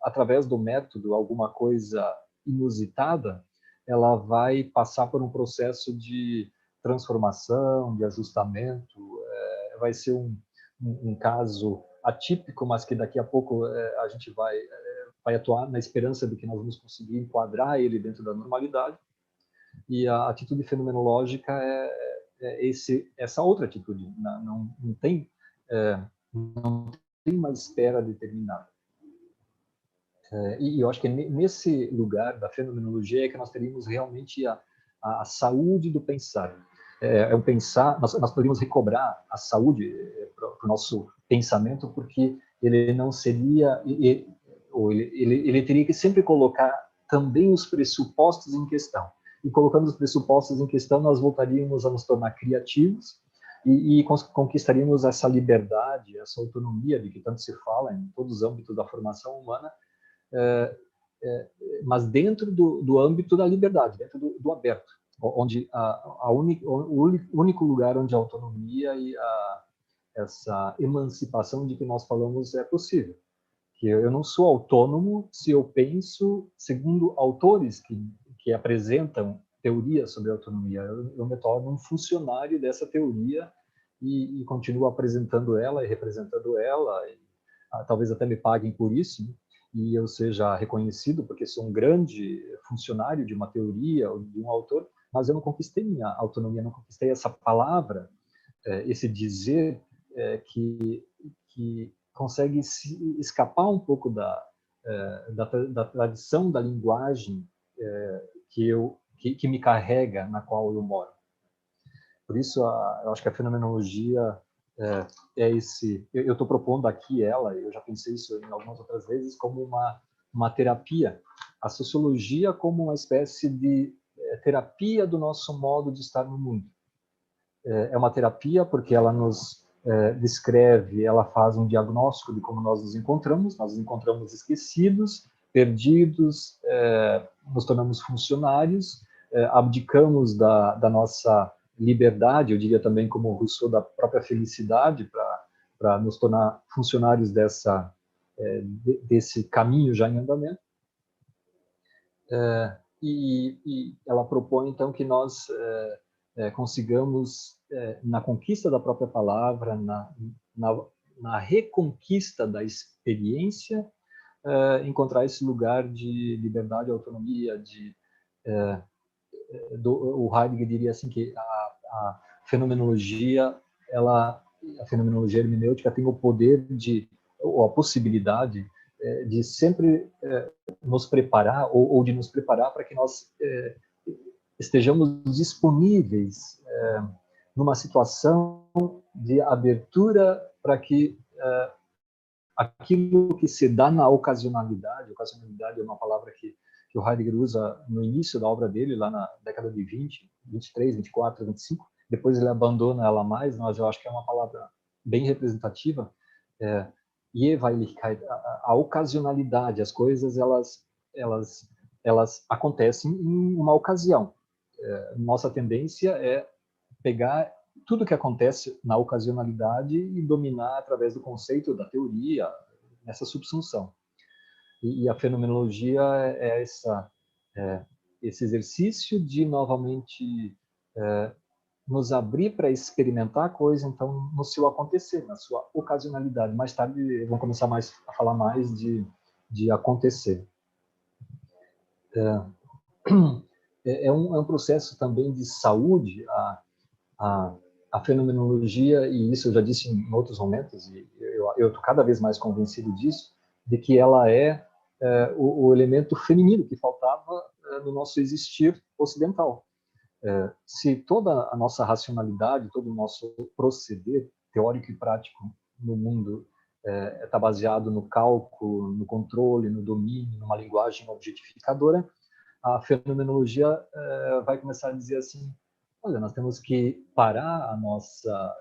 através do método, alguma coisa inusitada, ela vai passar por um processo de transformação, de ajustamento, vai ser um caso atípico, mas que daqui a pouco a gente vai atuar na esperança de que nós vamos conseguir enquadrar ele dentro da normalidade. E a atitude fenomenológica essa outra atitude. Não tem uma espera determinada. E eu acho que nesse lugar da fenomenologia é que nós teríamos realmente a saúde do pensar. O pensar, nós poderíamos recobrar a saúde para o nosso pensamento, porque ele não seria, ele teria que sempre colocar também os pressupostos em questão. E colocando os pressupostos em questão, nós voltaríamos a nos tornar criativos e conquistaríamos essa liberdade, essa autonomia de que tanto se fala em todos os âmbitos da formação humana, mas dentro do âmbito da liberdade, dentro do aberto, onde o único lugar onde a autonomia e essa emancipação de que nós falamos é possível. Que eu não sou autônomo se eu penso segundo autores que apresentam teorias sobre autonomia. Eu me torno um funcionário dessa teoria e continuo apresentando ela e representando ela, e talvez até me paguem por isso, né? E eu seja reconhecido porque sou um grande funcionário de uma teoria ou de um autor, mas eu não conquistei minha autonomia, não conquistei essa palavra, esse dizer que consegue se escapar um pouco da tradição da linguagem que me carrega, na qual eu moro. Por isso, eu acho que a fenomenologia eu estou propondo aqui ela, eu já pensei isso em algumas outras vezes, como uma terapia, a sociologia como uma espécie de terapia do nosso modo de estar no mundo. É uma terapia porque ela nos descreve, ela faz um diagnóstico de como nós nos encontramos esquecidos, perdidos, nos tornamos funcionários, abdicamos da nossa liberdade, eu diria também como Rousseau, da própria felicidade, para nos tornar funcionários desse caminho já em andamento. E ela propõe, então, que nós consigamos, na conquista da própria palavra, na reconquista da experiência, encontrar esse lugar de liberdade, autonomia, o Heidegger diria assim que a fenomenologia, a fenomenologia hermenêutica tem o poder ou a possibilidade de sempre nos preparar, ou de nos preparar para que nós estejamos disponíveis numa situação de abertura para que aquilo que se dá na ocasionalidade é uma palavra que o Heidegger usa no início da obra dele, lá na década de 20, 23, 24, 25, depois ele abandona ela mais, mas eu acho que é uma palavra bem representativa, Jeweiligkeit, a ocasionalidade, as coisas elas acontecem em uma ocasião. Nossa tendência é pegar tudo que acontece na ocasionalidade e dominar através do conceito da teoria, nessa subsunção. E a fenomenologia é esse exercício de novamente nos abrir para experimentar a coisa, então, no seu acontecer, na sua ocasionalidade. Mais tarde, vamos começar a falar mais de acontecer. É um processo também de saúde, a fenomenologia, e isso eu já disse em outros momentos, e eu estou cada vez mais convencido disso, de que ela é o elemento feminino que faltava no nosso existir ocidental. Se toda a nossa racionalidade, todo o nosso proceder teórico e prático no mundo está baseado no cálculo, no controle, no domínio, numa linguagem objetificadora, a fenomenologia vai começar a dizer assim: olha, nós temos que parar a nossa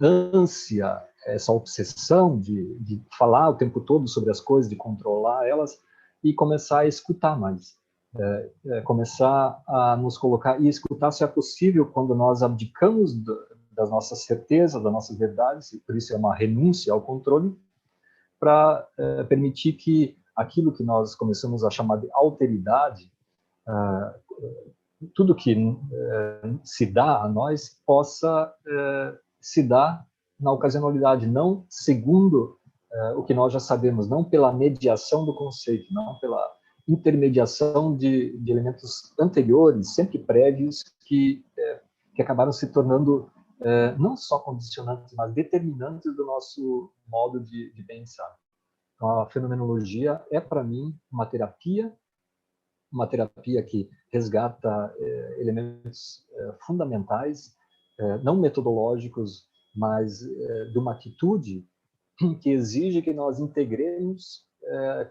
ânsia, essa obsessão de falar o tempo todo sobre as coisas, de controlar elas, e começar a escutar mais. Começar a nos colocar e escutar, se é possível, quando nós abdicamos das nossas certezas, das nossas verdades, e por isso é uma renúncia ao controle, para permitir que aquilo que nós começamos a chamar de alteridade, tudo que se dá a nós, possa se dar na ocasionalidade, não segundo o que nós já sabemos, não pela mediação do conceito, não pela intermediação de elementos anteriores, sempre prévios, que acabaram se tornando não só condicionantes, mas determinantes do nosso modo de pensar. Então, a fenomenologia é, para mim, uma terapia que resgata elementos fundamentais, não metodológicos, mas de uma atitude que exige que nós integremos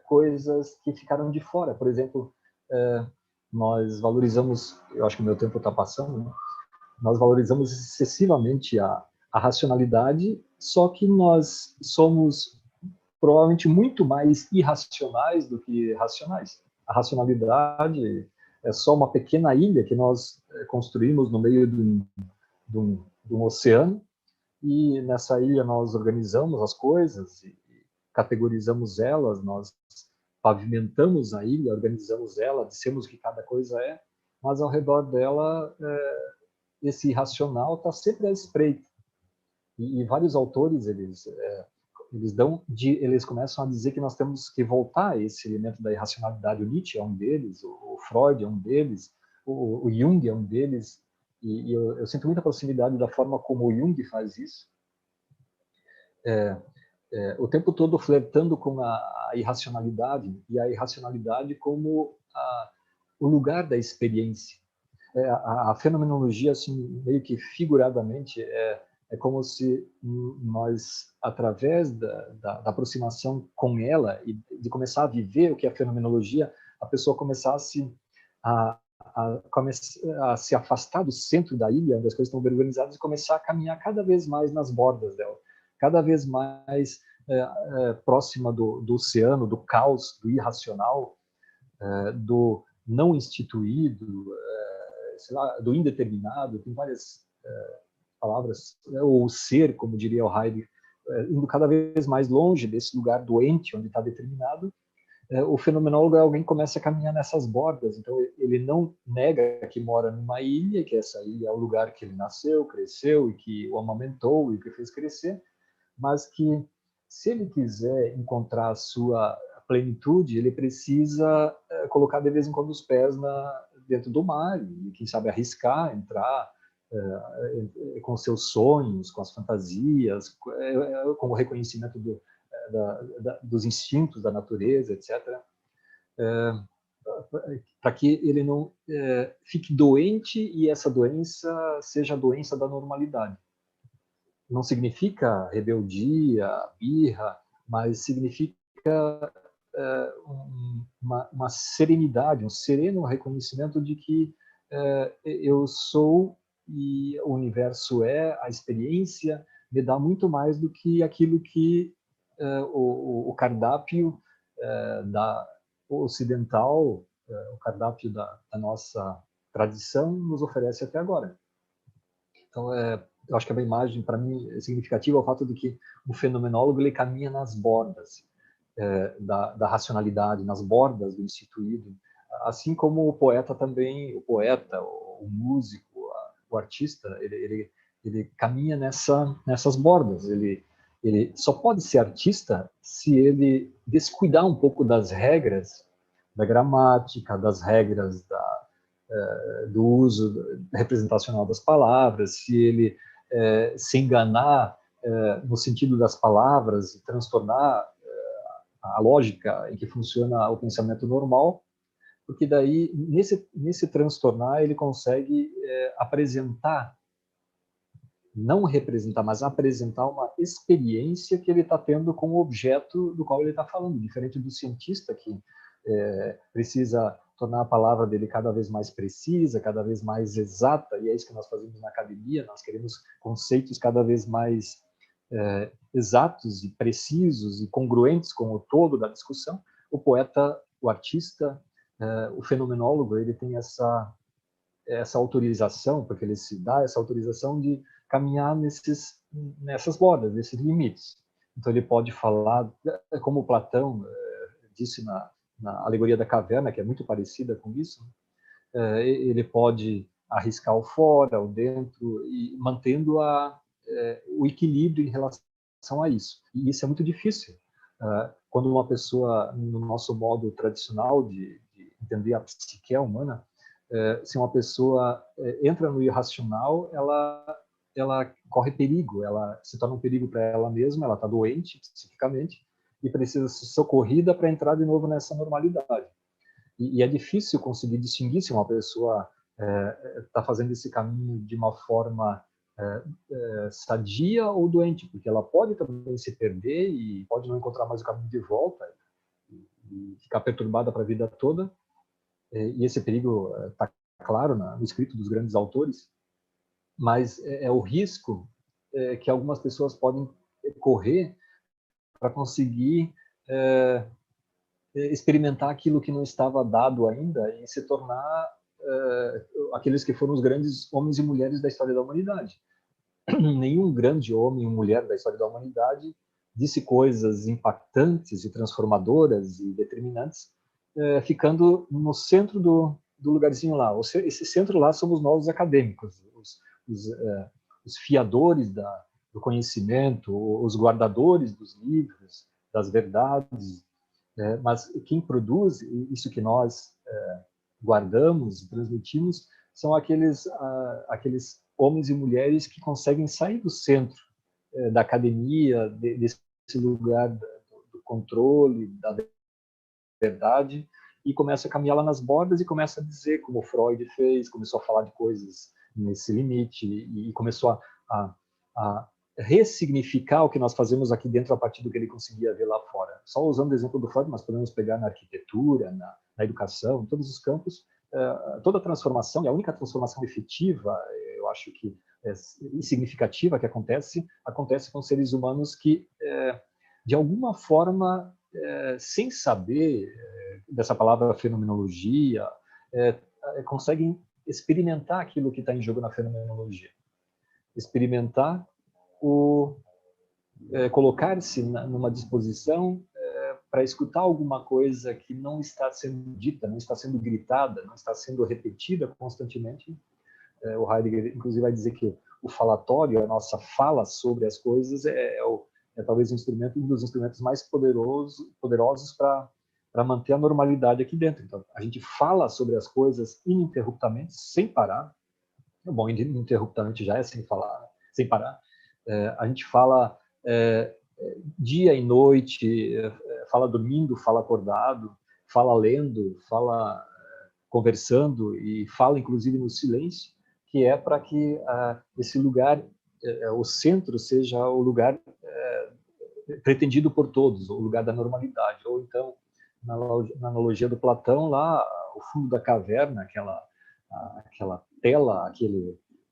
coisas que ficaram de fora. Por exemplo, nós valorizamos, eu acho que o meu tempo está passando, né? Nós valorizamos excessivamente a racionalidade, só que nós somos provavelmente muito mais irracionais do que racionais. A racionalidade é só uma pequena ilha que nós construímos no meio de um oceano, e nessa ilha nós organizamos as coisas e categorizamos elas, nós pavimentamos a ilha, organizamos ela, dissemos o que cada coisa é, mas ao redor dela esse irracional está sempre à espreita. E vários autores eles começam a dizer que nós temos que voltar a esse elemento da irracionalidade. O Nietzsche é um deles, o Freud é um deles, o Jung é um deles, e eu sinto muita proximidade da forma como o Jung faz isso, o tempo todo flertando com a irracionalidade, e a irracionalidade como o lugar da experiência. A fenomenologia, assim, meio que figuradamente, é como se nós, através da aproximação com ela e de começar a viver o que é a fenomenologia, a pessoa começasse a se afastar do centro da ilha, onde as coisas estão bem organizadas, e começar a caminhar cada vez mais nas bordas dela, cada vez mais próxima do oceano, do caos, do irracional, do não instituído, sei lá, do indeterminado. Tem várias palavras, ou ser, como diria o Heidegger, indo cada vez mais longe desse lugar doente, onde está determinado. O fenomenólogo é alguém que começa a caminhar nessas bordas. Então, ele não nega que mora numa ilha, que essa ilha é o lugar que ele nasceu, cresceu, e que o amamentou e que fez crescer, mas que, se ele quiser encontrar a sua plenitude, ele precisa colocar de vez em quando os pés dentro do mar e, quem sabe, arriscar, entrar com seus sonhos, com as fantasias, com o reconhecimento dos instintos da natureza, etc., para que ele não fique doente e essa doença seja a doença da normalidade. Não significa rebeldia, birra, mas significa uma serenidade, um sereno reconhecimento de que eu sou e o universo a experiência me dá muito mais do que aquilo que o cardápio ocidental, o cardápio da nossa tradição nos oferece até agora. Então, eu acho que a imagem, para mim, significativa é o fato de que o fenomenólogo ele caminha nas bordas da racionalidade, nas bordas do instituído, assim como o poeta também, o músico, o artista, ele caminha nessas bordas. Ele só pode ser artista se ele descuidar um pouco das regras da gramática, das regras do uso representacional das palavras, se ele se enganar no sentido das palavras e transtornar a lógica em que funciona o pensamento normal, porque daí, nesse transtornar, ele consegue apresentar, não representar, mas apresentar uma experiência que ele está tendo com o objeto do qual ele está falando, diferente do cientista que precisa tornar a palavra dele cada vez mais precisa, cada vez mais exata, e é isso que nós fazemos na academia. Nós queremos conceitos cada vez mais exatos e precisos e congruentes com o todo da discussão. O poeta, o artista, o fenomenólogo, ele tem essa autorização, porque ele se dá essa autorização de caminhar nessas bordas, nesses limites. Então ele pode falar, como Platão disse na Alegoria da Caverna, que é muito parecida com isso, ele pode arriscar o fora, o dentro, e mantendo o equilíbrio em relação a isso. E isso é muito difícil. Quando uma pessoa, no nosso modo tradicional de entender a psique humana, se uma pessoa entra no irracional, ela corre perigo, ela se torna um perigo para ela mesma, ela está doente psiquicamente e precisa ser socorrida para entrar de novo nessa normalidade. E é difícil conseguir distinguir se uma pessoa está fazendo esse caminho de uma forma sadia ou doente, porque ela pode também se perder e pode não encontrar mais o caminho de volta e ficar perturbada para a vida toda. E esse perigo está claro no escrito dos grandes autores, mas é o risco que algumas pessoas podem correr para conseguir experimentar aquilo que não estava dado ainda e se tornar aqueles que foram os grandes homens e mulheres da história da humanidade. Nenhum grande homem e mulher da história da humanidade disse coisas impactantes e transformadoras e determinantes ficando no centro do lugarzinho lá. Esse centro lá somos nós, os acadêmicos, os fiadores do conhecimento, os guardadores dos livros, das verdades, mas quem produz isso que nós guardamos e transmitimos são aqueles homens e mulheres que conseguem sair do centro da academia, desse lugar do controle, da verdade, e começa a caminhar lá nas bordas e começa a dizer, como Freud fez, começou a falar de coisas nesse limite e começou a a ressignificar o que nós fazemos aqui dentro a partir do que ele conseguia ver lá fora. Só usando o exemplo do Freud, mas podemos pegar na arquitetura, na educação, em todos os campos, toda transformação, e a única transformação efetiva, eu acho que e significativa que acontece com seres humanos que, de alguma forma, sem saber dessa palavra fenomenologia, conseguem experimentar aquilo que está em jogo na fenomenologia. Experimentar colocar-se numa disposição para escutar alguma coisa que não está sendo dita, não está sendo gritada, não está sendo repetida constantemente. O Heidegger, inclusive, vai dizer que o falatório, a nossa fala sobre as coisas, é talvez um dos instrumentos mais poderosos para manter a normalidade aqui dentro. Então, a gente fala sobre as coisas ininterruptamente, sem parar. Bom, ininterruptamente já é sem falar, sem parar. A gente fala dia e noite, fala dormindo, fala acordado, fala lendo, fala conversando e fala inclusive no silêncio, que é para que esse lugar, o centro, seja o lugar pretendido por todos, o lugar da normalidade. Ou então, na analogia do Platão, lá, o fundo da caverna, aquela tela,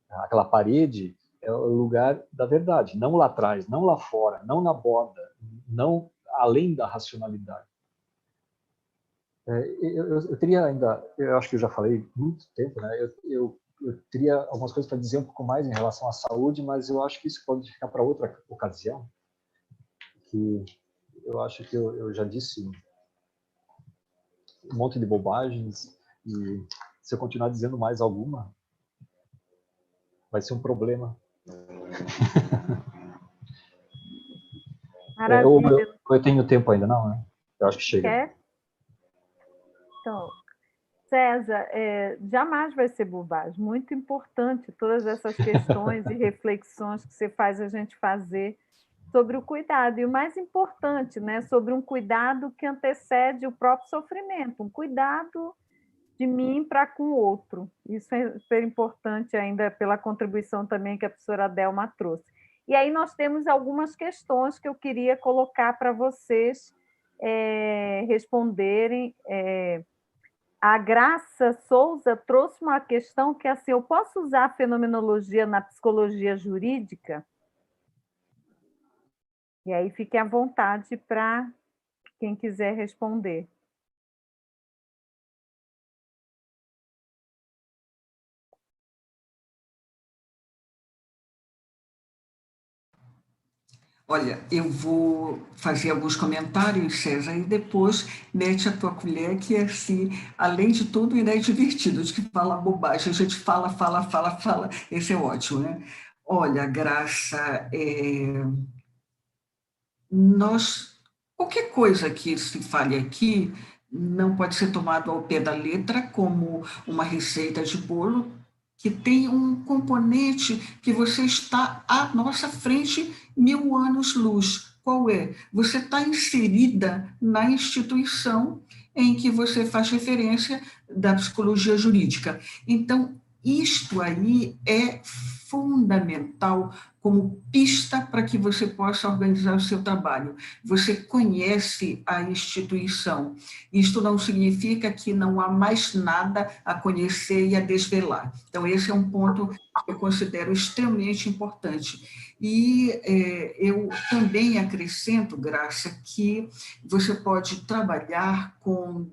aquela parede, é o lugar da verdade, não lá atrás, não lá fora, não na borda, não além da racionalidade. Eu teria ainda, eu acho que eu já falei muito tempo, né? Eu teria algumas coisas para dizer um pouco mais em relação à saúde, mas eu acho que isso pode ficar para outra ocasião, que eu acho que eu já disse um monte de bobagens, e se eu continuar dizendo mais alguma, vai ser um problema. Eu tenho tempo ainda, não, né? Eu acho que chega. Quer? Então, César, jamais vai ser bobagem. Muito importante todas essas questões e reflexões que você faz a gente fazer sobre o cuidado. E o mais importante, né, sobre um cuidado que antecede o próprio sofrimento, um cuidado de mim para com o outro. Isso é super importante ainda pela contribuição também que a professora Delma trouxe. E aí nós temos algumas questões que eu queria colocar para vocês responderem. A Graça Souza trouxe uma questão que, assim, eu posso usar a fenomenologia na psicologia jurídica? E aí fique à vontade para quem quiser responder. Olha, eu vou fazer alguns comentários, César, e depois mete a tua colher, que assim, além de tudo, ainda é divertido, de que fala bobagem, a gente fala, esse é ótimo, né? Olha, Graça, qualquer coisa que se fale aqui não pode ser tomado ao pé da letra como uma receita de bolo, que tem um componente que você está à nossa frente 1000 anos-luz. Qual é? Você está inserida na instituição em que você faz referência da psicologia jurídica. Então, isto aí é fundamental como pista para que você possa organizar o seu trabalho. Você conhece a instituição. Isto não significa que não há mais nada a conhecer e a desvelar. Então, esse é um ponto que eu considero extremamente importante. E eu também acrescento, Graça, que você pode trabalhar com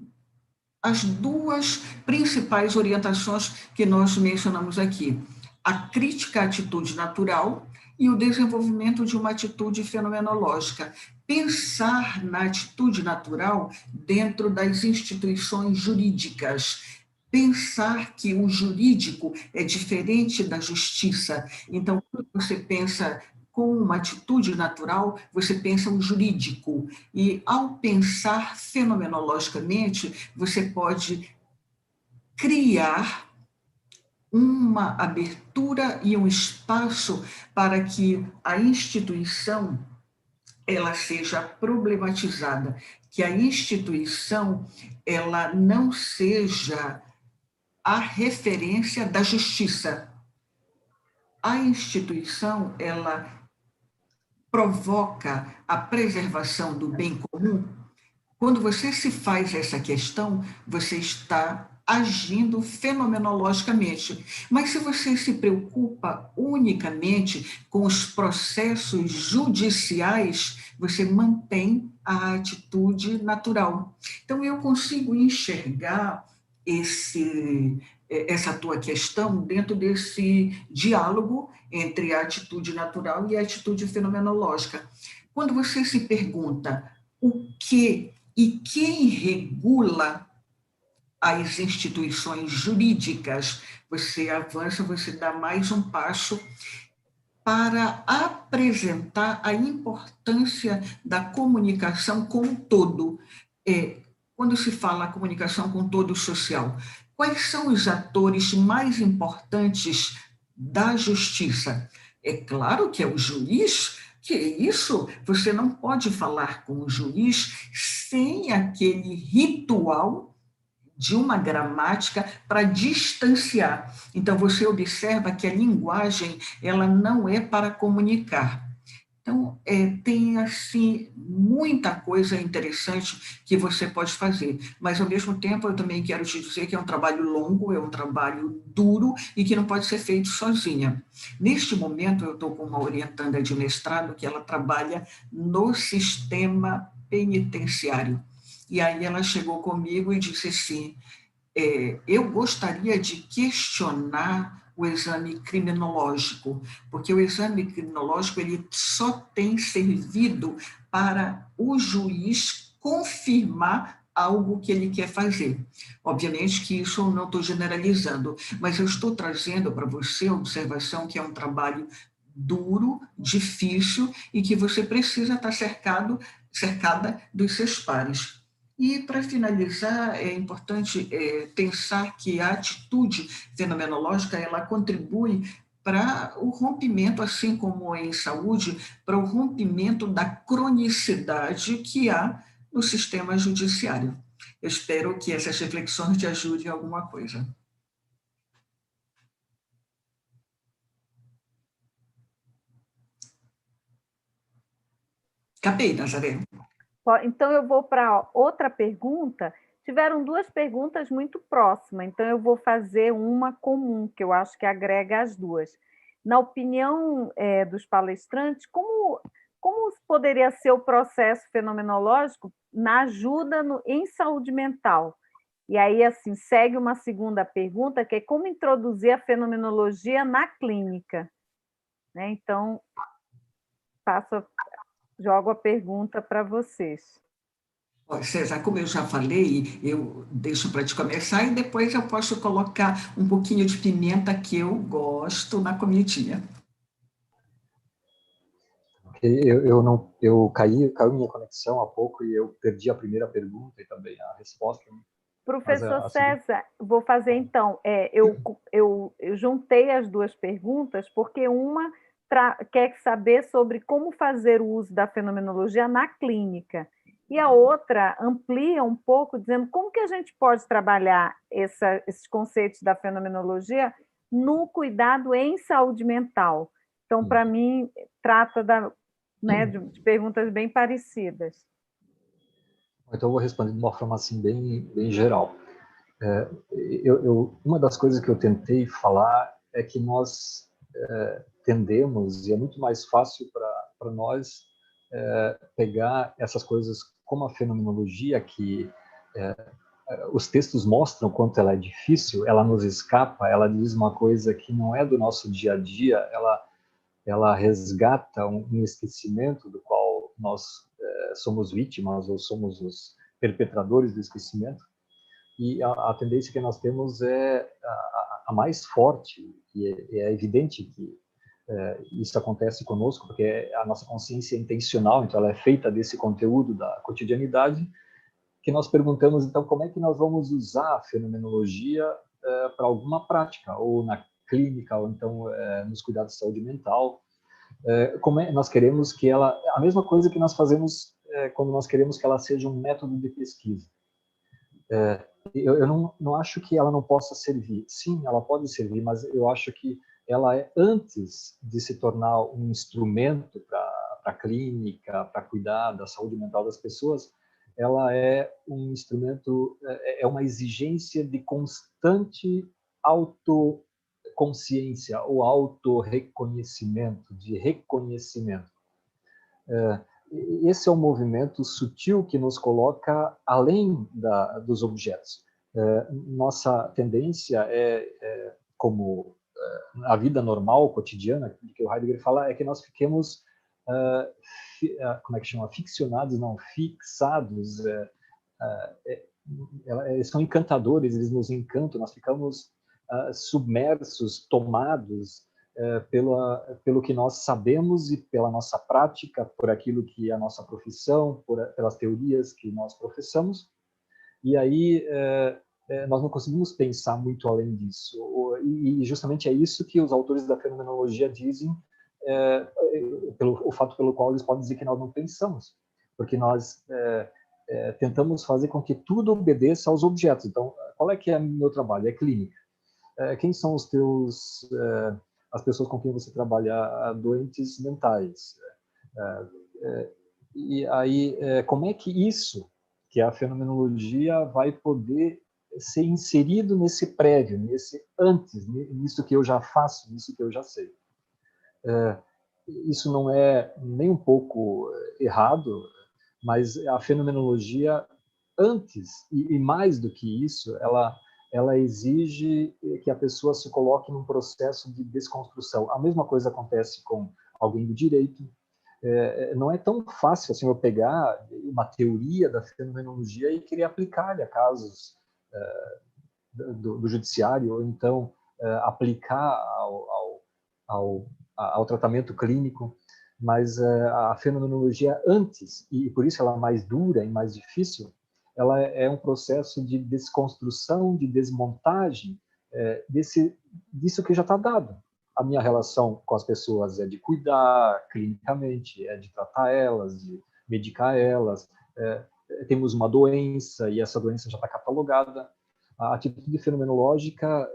as duas principais orientações que nós mencionamos aqui: a crítica à atitude natural e o desenvolvimento de uma atitude fenomenológica. Pensar na atitude natural dentro das instituições jurídicas. Pensar que o jurídico é diferente da justiça. Então, quando você pensa com uma atitude natural, você pensa o jurídico. E, ao pensar fenomenologicamente, você pode criar uma abertura e um espaço para que a instituição ela seja problematizada, que a instituição ela não seja a referência da justiça. a instituição, ela provoca a preservação do bem comum? Quando você se faz essa questão, você está agindo fenomenologicamente. Mas se você se preocupa unicamente com os processos judiciais, você mantém a atitude natural. Então, eu consigo enxergar essa tua questão dentro desse diálogo entre a atitude natural e a atitude fenomenológica. Quando você se pergunta o que e quem regula as instituições jurídicas, você avança, você dá mais um passo para apresentar a importância da comunicação com o todo. Quando se fala a comunicação com o todo social, quais são os atores mais importantes da justiça? É claro que é o juiz, que isso, você não pode falar com o juiz sem aquele ritual de uma gramática para distanciar. Então, você observa que a linguagem ela não é para comunicar. Então, tem, assim, muita coisa interessante que você pode fazer, mas, ao mesmo tempo, eu também quero te dizer que é um trabalho longo, é um trabalho duro e que não pode ser feito sozinha. Neste momento, eu estou com uma orientanda de mestrado que ela trabalha no sistema penitenciário. E aí ela chegou comigo e disse assim, eu gostaria de questionar o exame criminológico, porque o exame criminológico ele só tem servido para o juiz confirmar algo que ele quer fazer. Obviamente que isso eu não estou generalizando, mas eu estou trazendo para você a observação que é um trabalho duro, difícil e que você precisa estar cercada dos seus pares. E, para finalizar, é importante pensar que a atitude fenomenológica ela contribui para o rompimento, assim como em saúde, para o rompimento da cronicidade que há no sistema judiciário. Eu espero que essas reflexões te ajudem em alguma coisa. Acabei, Nazaré. Então, eu vou para outra pergunta. Tiveram duas perguntas muito próximas, então eu vou fazer uma comum, que eu acho que agrega as duas. Na opinião dos palestrantes, como poderia ser o processo fenomenológico na ajuda em saúde mental? E aí, assim, segue uma segunda pergunta, que é como introduzir a fenomenologia na clínica? Né? Então, jogo a pergunta para vocês. César, como eu já falei, eu deixo para te começar e depois eu posso colocar um pouquinho de pimenta que eu gosto na comidinha. Caiu minha conexão há pouco e eu perdi a primeira pergunta e também a resposta. Professor César, vou fazer então. Eu juntei as duas perguntas porque uma quer saber sobre como fazer o uso da fenomenologia na clínica e a outra amplia um pouco, dizendo como que a gente pode trabalhar esses conceitos da fenomenologia no cuidado em saúde mental. Então, para mim, trata de perguntas bem parecidas. Então, eu vou responder de uma forma assim, bem geral. Uma das coisas que eu tentei falar é que nós tendemos, e é muito mais fácil para nós pegar essas coisas como a fenomenologia, que os textos mostram o quanto ela é difícil, ela nos escapa, ela diz uma coisa que não é do nosso dia a dia, ela resgata um esquecimento do qual nós somos vítimas ou somos os perpetradores do esquecimento. E a tendência que nós temos é a mais forte, e é evidente que isso acontece conosco, porque a nossa consciência é intencional, então ela é feita desse conteúdo da cotidianidade, que nós perguntamos, então, como é que nós vamos usar a fenomenologia para alguma prática, ou na clínica, ou então nos cuidados de saúde mental. Nós queremos que ela... A mesma coisa que nós fazemos quando nós queremos que ela seja um método de pesquisa. Eu não acho que ela não possa servir. Sim, ela pode servir, mas eu acho que ela é, antes de se tornar um instrumento para a clínica, para cuidar da saúde mental das pessoas, ela é um instrumento, é uma exigência de constante autoconsciência ou autorreconhecimento, de reconhecimento. Esse é um movimento sutil que nos coloca além dos objetos. Nossa tendência como a vida normal, cotidiana, que o Heidegger fala, é que nós fiquemos, como é que chama? Ficcionados, não, fixados. Eles são encantadores, eles nos encantam, nós ficamos submersos, tomados pelo que nós sabemos e pela nossa prática, por aquilo que é a nossa profissão, pelas teorias que nós professamos, e aí nós não conseguimos pensar muito além disso. E justamente é isso que os autores da fenomenologia dizem, o fato pelo qual eles podem dizer que nós não pensamos, porque nós tentamos fazer com que tudo obedeça aos objetos. Então, qual é que é o meu trabalho? É clínica. Quem são os teus... as pessoas com quem você trabalha, doentes mentais. E aí, como é que isso, que é a fenomenologia, vai poder ser inserido nesse prévio, nesse antes, nisso que eu já faço, nisso que eu já sei? Isso não é nem um pouco errado, mas a fenomenologia, antes e mais do que isso, ela exige que a pessoa se coloque num processo de desconstrução. A mesma coisa acontece com alguém do direito. Não é tão fácil assim eu pegar uma teoria da fenomenologia e querer aplicar a casos do judiciário, ou então aplicar ao tratamento clínico. Mas a fenomenologia antes, e por isso ela é mais dura e mais difícil, ela é um processo de desconstrução, de desmontagem disso que já está dado. A minha relação com as pessoas é de cuidar clinicamente, é de tratar elas, de medicar elas. Temos uma doença e essa doença já está catalogada. A atitude fenomenológica,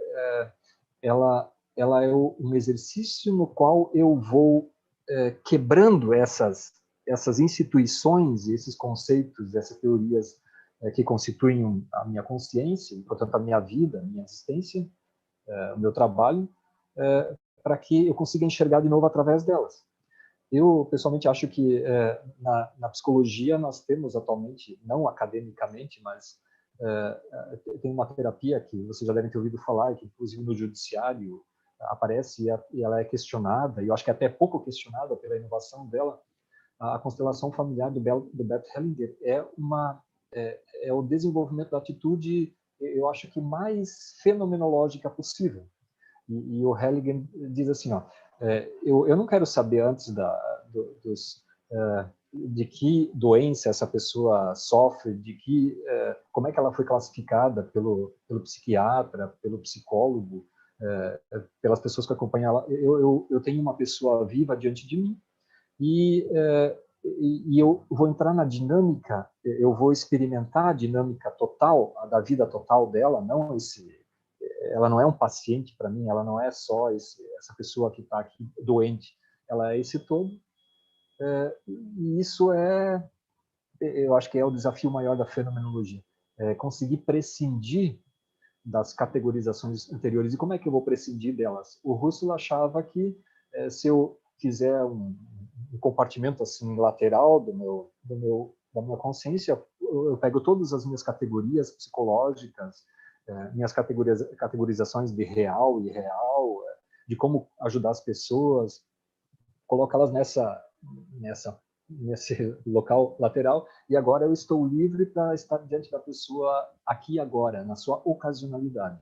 ela é um exercício no qual eu vou quebrando essas instituições e esses conceitos, essas teorias que constituem a minha consciência, e, portanto, a minha vida, a minha existência, o meu trabalho, para que eu consiga enxergar de novo através delas. Eu, pessoalmente, acho que na psicologia nós temos atualmente, não academicamente, mas tem uma terapia que vocês já devem ter ouvido falar, que inclusive no judiciário aparece e ela é questionada, e eu acho que é até pouco questionada pela inovação dela. A constelação familiar do Bert Hellinger é o desenvolvimento da atitude, eu acho que mais fenomenológica possível. E o Hellinger diz assim, eu não quero saber antes de que doença essa pessoa sofre, como é que ela foi classificada pelo psiquiatra, pelo psicólogo, pelas pessoas que acompanham ela. Eu tenho uma pessoa viva diante de mim e eu vou entrar na dinâmica, eu vou experimentar a dinâmica total, da vida total dela, ela não é um paciente para mim, ela não é só essa pessoa que está aqui doente, ela é esse todo. E isso eu acho que é o desafio maior da fenomenologia, conseguir prescindir das categorizações anteriores. E como é que eu vou prescindir delas? O Husserl achava que se eu fizer um compartimento assim lateral da minha consciência, eu pego todas as minhas categorias psicológicas, minhas categorizações de real e irreal, de como ajudar as pessoas, colocá-las nesse local lateral, e agora eu estou livre para estar diante da pessoa aqui e agora, na sua ocasionalidade.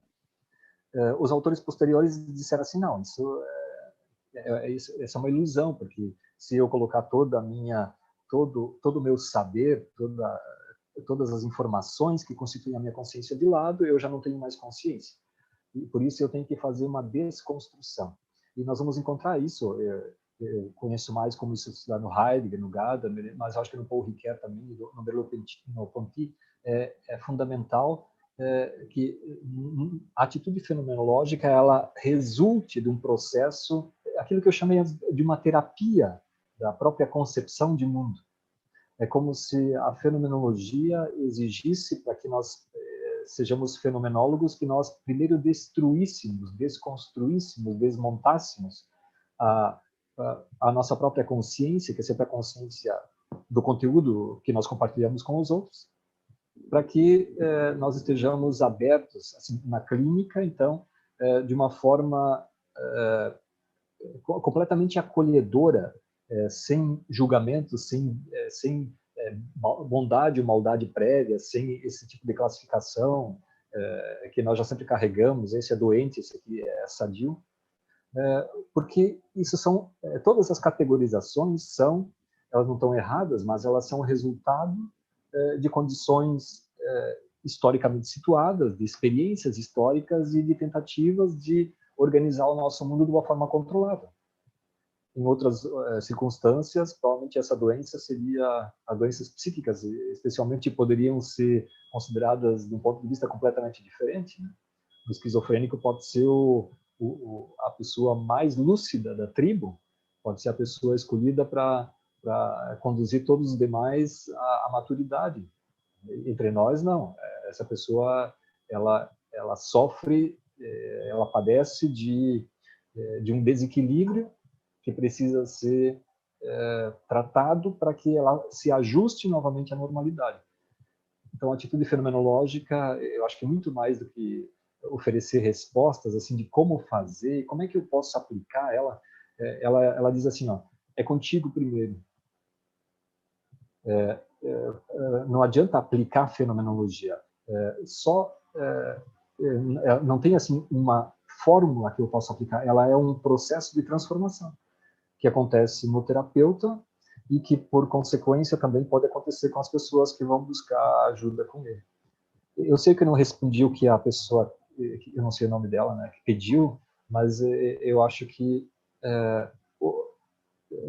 Os autores posteriores disseram assim, não, isso é uma ilusão, porque se eu colocar todo o meu saber, todas as informações que constituem a minha consciência de lado, eu já não tenho mais consciência. E por isso eu tenho que fazer uma desconstrução. E nós vamos encontrar isso. Eu conheço mais como isso estudar no Heidegger, no Gadamer, mas acho que no Paul Ricoeur também, no Merleau-Ponty, é fundamental que a atitude fenomenológica ela resulte de um processo, aquilo que eu chamei de uma terapia da própria concepção de mundo. É como se a fenomenologia exigisse, para que nós sejamos fenomenólogos, que nós primeiro destruíssemos, desconstruíssemos, desmontássemos a nossa própria consciência, que é sempre a consciência do conteúdo que nós compartilhamos com os outros, para que nós estejamos abertos assim, na clínica, então, de uma forma completamente acolhedora, sem julgamento, sem bondade ou maldade prévia, sem esse tipo de classificação que nós já sempre carregamos, esse é doente, esse aqui é sadio, porque isso são, todas as categorizações elas não estão erradas, mas elas são resultado de condições historicamente situadas, de experiências históricas e de tentativas de organizar o nosso mundo de uma forma controlada. Em outras circunstâncias, provavelmente essa doença seria as doenças psíquicas, especialmente poderiam ser consideradas de um ponto de vista completamente diferente, né? O esquizofrênico pode ser a pessoa mais lúcida da tribo, pode ser a pessoa escolhida para conduzir todos os demais à maturidade. Entre nós, não. Essa pessoa, ela sofre, ela padece de um desequilíbrio que precisa ser tratado para que ela se ajuste novamente à normalidade. Então, a atitude fenomenológica, eu acho que muito mais do que oferecer respostas assim de como fazer, como é que eu posso aplicar ela diz assim, ó, é contigo primeiro. Não adianta aplicar fenomenologia. Não tem assim uma fórmula que eu possa aplicar. Ela é um processo de transformação que acontece no terapeuta e que, por consequência, também pode acontecer com as pessoas que vão buscar ajuda com ele. Eu sei que eu não respondi o que a pessoa, eu não sei o nome dela, né, que pediu, mas eu acho que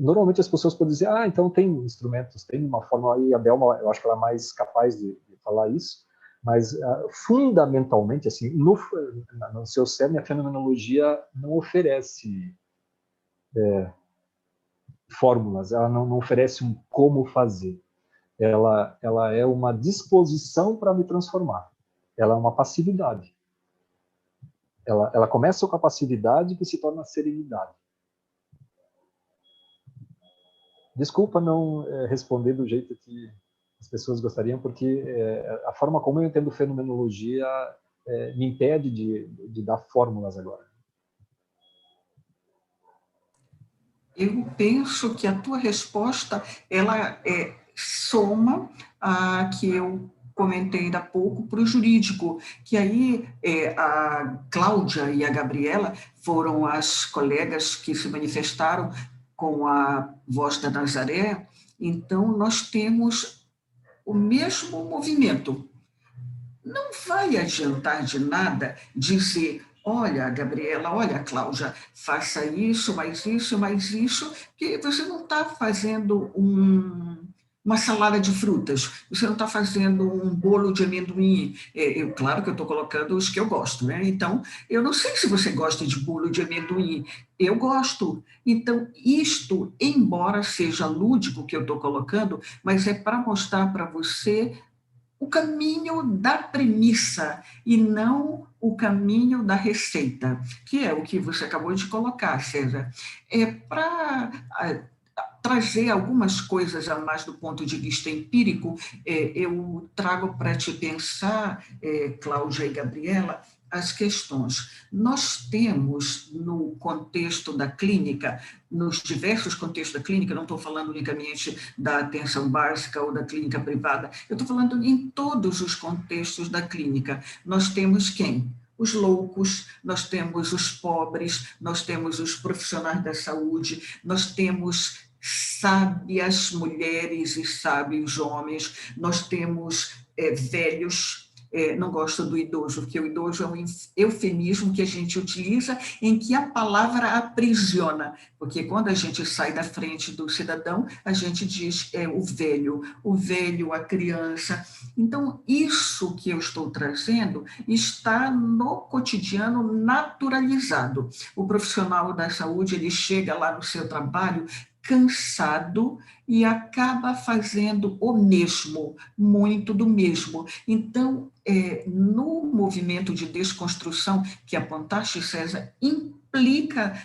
normalmente as pessoas podem dizer, então tem instrumentos, tem uma forma, e a Delma, eu acho que ela é mais capaz de falar isso, mas fundamentalmente, assim, no seu cerne, a fenomenologia não oferece fórmulas, ela não oferece um como fazer. Ela é uma disposição para me transformar. Ela é uma passividade. Ela começa com a passividade que se torna serenidade. Desculpa não responder do jeito que as pessoas gostariam, porque a forma como eu entendo fenomenologia me impede de dar fórmulas agora. Eu penso que a tua resposta ela soma a que eu comentei ainda há pouco para o jurídico, que aí a Cláudia e a Gabriela foram as colegas que se manifestaram com a Voz da Nazaré, então nós temos o mesmo movimento. Não vai adiantar de nada dizer, olha, Gabriela, olha, Cláudia, faça isso, que você não está fazendo uma salada de frutas, você não está fazendo um bolo de amendoim. Claro que eu estou colocando os que eu gosto, né? Então, eu não sei se você gosta de bolo de amendoim, eu gosto. Então, isto, embora seja lúdico que eu estou colocando, mas é para mostrar para você o caminho da premissa e não o caminho da receita, que é o que você acabou de colocar, César. Para trazer algumas coisas a mais do ponto de vista empírico, eu trago para te pensar, Cláudia e Gabriela, as questões. Nós temos, no contexto da clínica, nos diversos contextos da clínica, não estou falando unicamente da atenção básica ou da clínica privada, eu estou falando em todos os contextos da clínica. Nós temos quem? Os loucos, nós temos os pobres, nós temos os profissionais da saúde, nós temos sábias mulheres e sábios homens, nós temos velhos, não gosto do idoso, porque o idoso é um eufemismo que a gente utiliza em que a palavra aprisiona, porque quando a gente sai da frente do cidadão, a gente diz o velho, a criança. Então, isso que eu estou trazendo está no cotidiano naturalizado. O profissional da saúde, ele chega lá no seu trabalho cansado e acaba fazendo o mesmo, muito do mesmo. Então, no movimento de desconstrução que apontaste, César, implica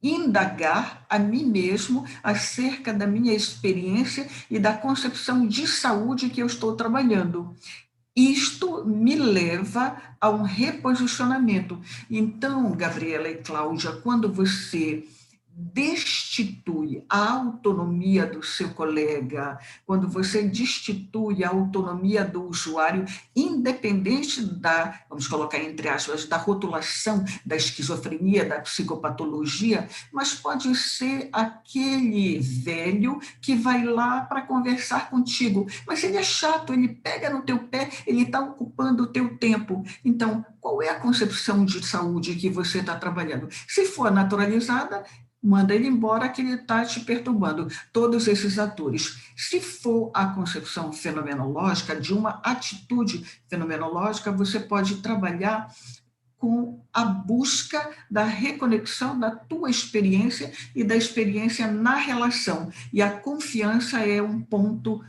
indagar a mim mesmo acerca da minha experiência e da concepção de saúde que eu estou trabalhando. Isto me leva a um reposicionamento. Então, Gabriela e Cláudia, quando você destitui a autonomia do seu colega, quando você destitui a autonomia do usuário, independente da, vamos colocar entre aspas, da rotulação da esquizofrenia, da psicopatologia, mas pode ser aquele velho que vai lá para conversar contigo, mas ele é chato, ele pega no teu pé, ele está ocupando o teu tempo. Então, qual é a concepção de saúde que você está trabalhando? Se for naturalizada, manda ele embora que ele está te perturbando. Todos esses atores. Se for a concepção fenomenológica, de uma atitude fenomenológica, você pode trabalhar com a busca da reconexão da tua experiência e da experiência na relação. E a confiança é um ponto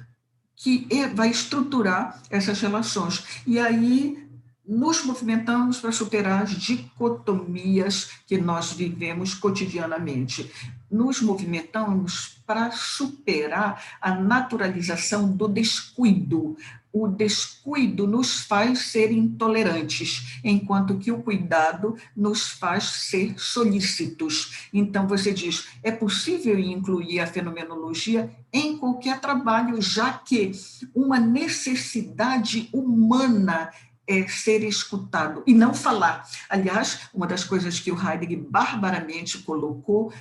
que vai estruturar essas relações. E aí nos movimentamos para superar as dicotomias que nós vivemos cotidianamente. Nos movimentamos para superar a naturalização do descuido. O descuido nos faz ser intolerantes, enquanto que o cuidado nos faz ser solícitos. Então, você diz, é possível incluir a fenomenologia em qualquer trabalho, já que uma necessidade humana é ser escutado e não falar. Aliás, uma das coisas que o Heidegger barbaramente colocou,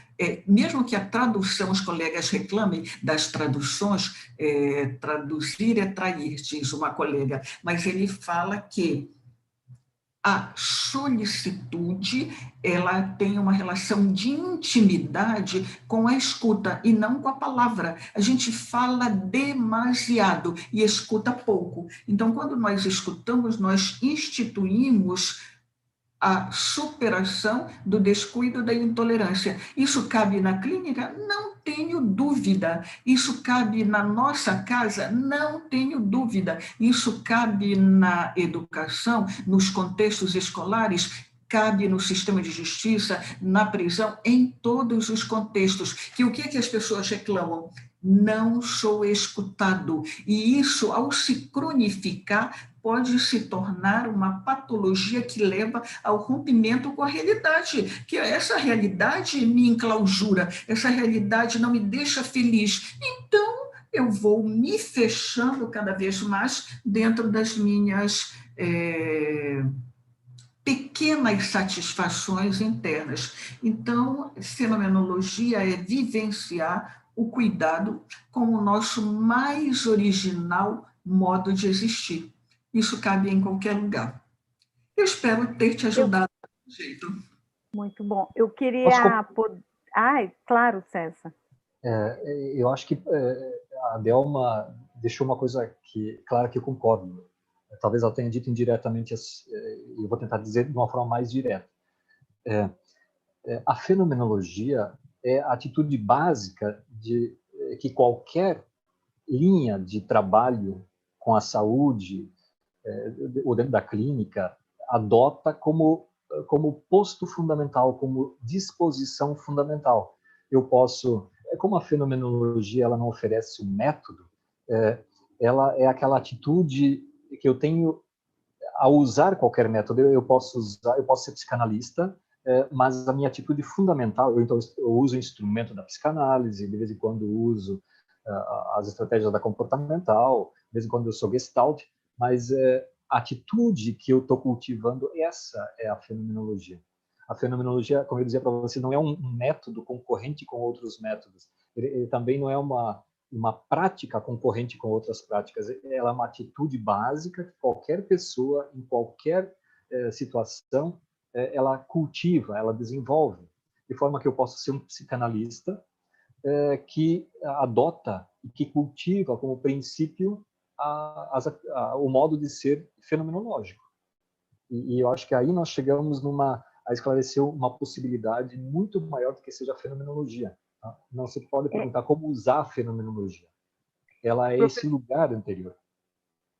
mesmo que a tradução, os colegas reclamem das traduções, traduzir é trair, diz uma colega, mas ele fala que a solicitude, ela tem uma relação de intimidade com a escuta e não com a palavra. A gente fala demasiado e escuta pouco. Então, quando nós escutamos, nós instituímos a superação do descuido da intolerância. Isso cabe na clínica? Não tenho dúvida. Isso cabe na nossa casa? Não tenho dúvida. Isso cabe na educação, nos contextos escolares? Cabe no sistema de justiça, na prisão, em todos os contextos. Que o que as pessoas reclamam? Não sou escutado. E isso, ao se cronificar, pode se tornar uma patologia que leva ao rompimento com a realidade, que essa realidade me enclausura, essa realidade não me deixa feliz. Então, eu vou me fechando cada vez mais dentro das minhas pequenas satisfações internas. Então, fenomenologia é vivenciar o cuidado como o nosso mais original modo de existir. Isso cabe em qualquer lugar. Eu espero ter te ajudado desse jeito. Muito bom. Eu queria... Ai, claro, César. Eu acho que a Delma deixou uma coisa que, claro que eu concordo. Talvez ela tenha dito indiretamente, eu vou tentar dizer de uma forma mais direta. A fenomenologia é a atitude básica de que qualquer linha de trabalho com a saúde, ou dentro da clínica, adota como posto fundamental, como disposição fundamental. Eu posso, como a fenomenologia ela não oferece um método, ela é aquela atitude que eu tenho ao usar qualquer método. Eu posso ser psicanalista, mas a minha atitude fundamental, então eu uso o instrumento da psicanálise, de vez em quando uso as estratégias da comportamental, de vez em quando eu sou gestalt, mas a atitude que eu estou cultivando, essa é a fenomenologia. A fenomenologia, como eu dizia para você, não é um método concorrente com outros métodos. Ele também não é uma uma prática concorrente com outras práticas. Ela é uma atitude básica que qualquer pessoa, em qualquer situação, ela cultiva, ela desenvolve. De forma que eu posso ser um psicanalista que adota e que cultiva como princípio o modo de ser fenomenológico. E eu acho que aí nós chegamos a esclarecer uma possibilidade muito maior do que seja a fenomenologia. Tá? Não se pode perguntar como usar a fenomenologia. Ela é esse lugar anterior.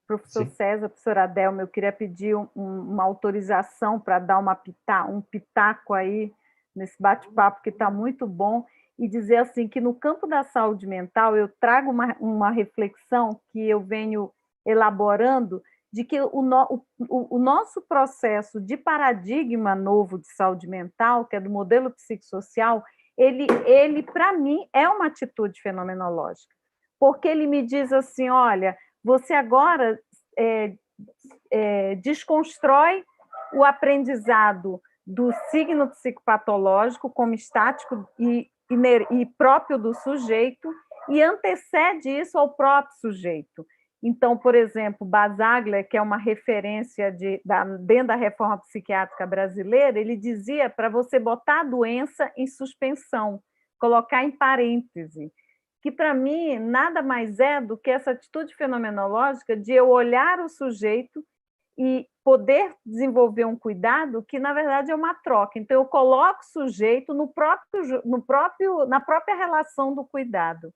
Professor César, professora Adelma, eu queria pedir uma autorização para dar um pitaco aí nesse bate-papo que está muito bom, e dizer assim que no campo da saúde mental eu trago uma reflexão que eu venho elaborando de que o nosso processo de paradigma novo de saúde mental, que é do modelo psicossocial, ele para mim, é uma atitude fenomenológica, porque ele me diz assim, olha, você agora desconstrói o aprendizado do signo psicopatológico como estático e próprio do sujeito e antecede isso ao próprio sujeito. Então, por exemplo, Basaglia, que é uma referência dentro da reforma psiquiátrica brasileira, ele dizia para você botar a doença em suspensão, colocar em parêntese, que para mim nada mais é do que essa atitude fenomenológica de eu olhar o sujeito e poder desenvolver um cuidado que, na verdade, é uma troca. Então, eu coloco o sujeito na própria relação do cuidado.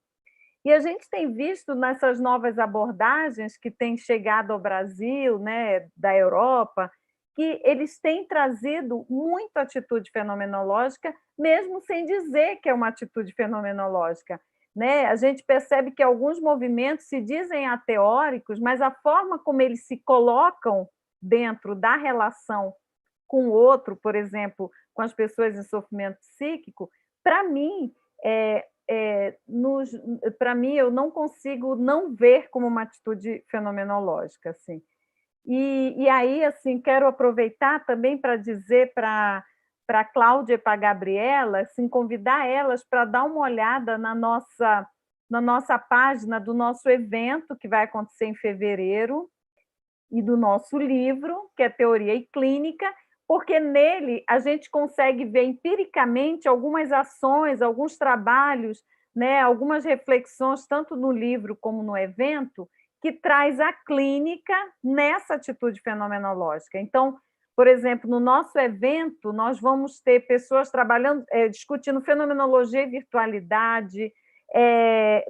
E a gente tem visto nessas novas abordagens que têm chegado ao Brasil, né, da Europa, que eles têm trazido muita atitude fenomenológica, mesmo sem dizer que é uma atitude fenomenológica. Né? A gente percebe que alguns movimentos se dizem ateóricos, mas a forma como eles se colocam dentro da relação com o outro, por exemplo, com as pessoas em sofrimento psíquico, para mim, eu não consigo não ver como uma atitude fenomenológica. Assim. E aí, assim, quero aproveitar também para dizer para a Cláudia e para a Gabriela, assim, convidar elas para dar uma olhada na nossa página do nosso evento, que vai acontecer em fevereiro, e do nosso livro, que é Teoria e Clínica, porque nele a gente consegue ver empiricamente algumas ações, alguns trabalhos, né, algumas reflexões, tanto no livro como no evento, que traz a clínica nessa atitude fenomenológica. Então, por exemplo, no nosso evento, nós vamos ter pessoas trabalhando, discutindo fenomenologia e virtualidade.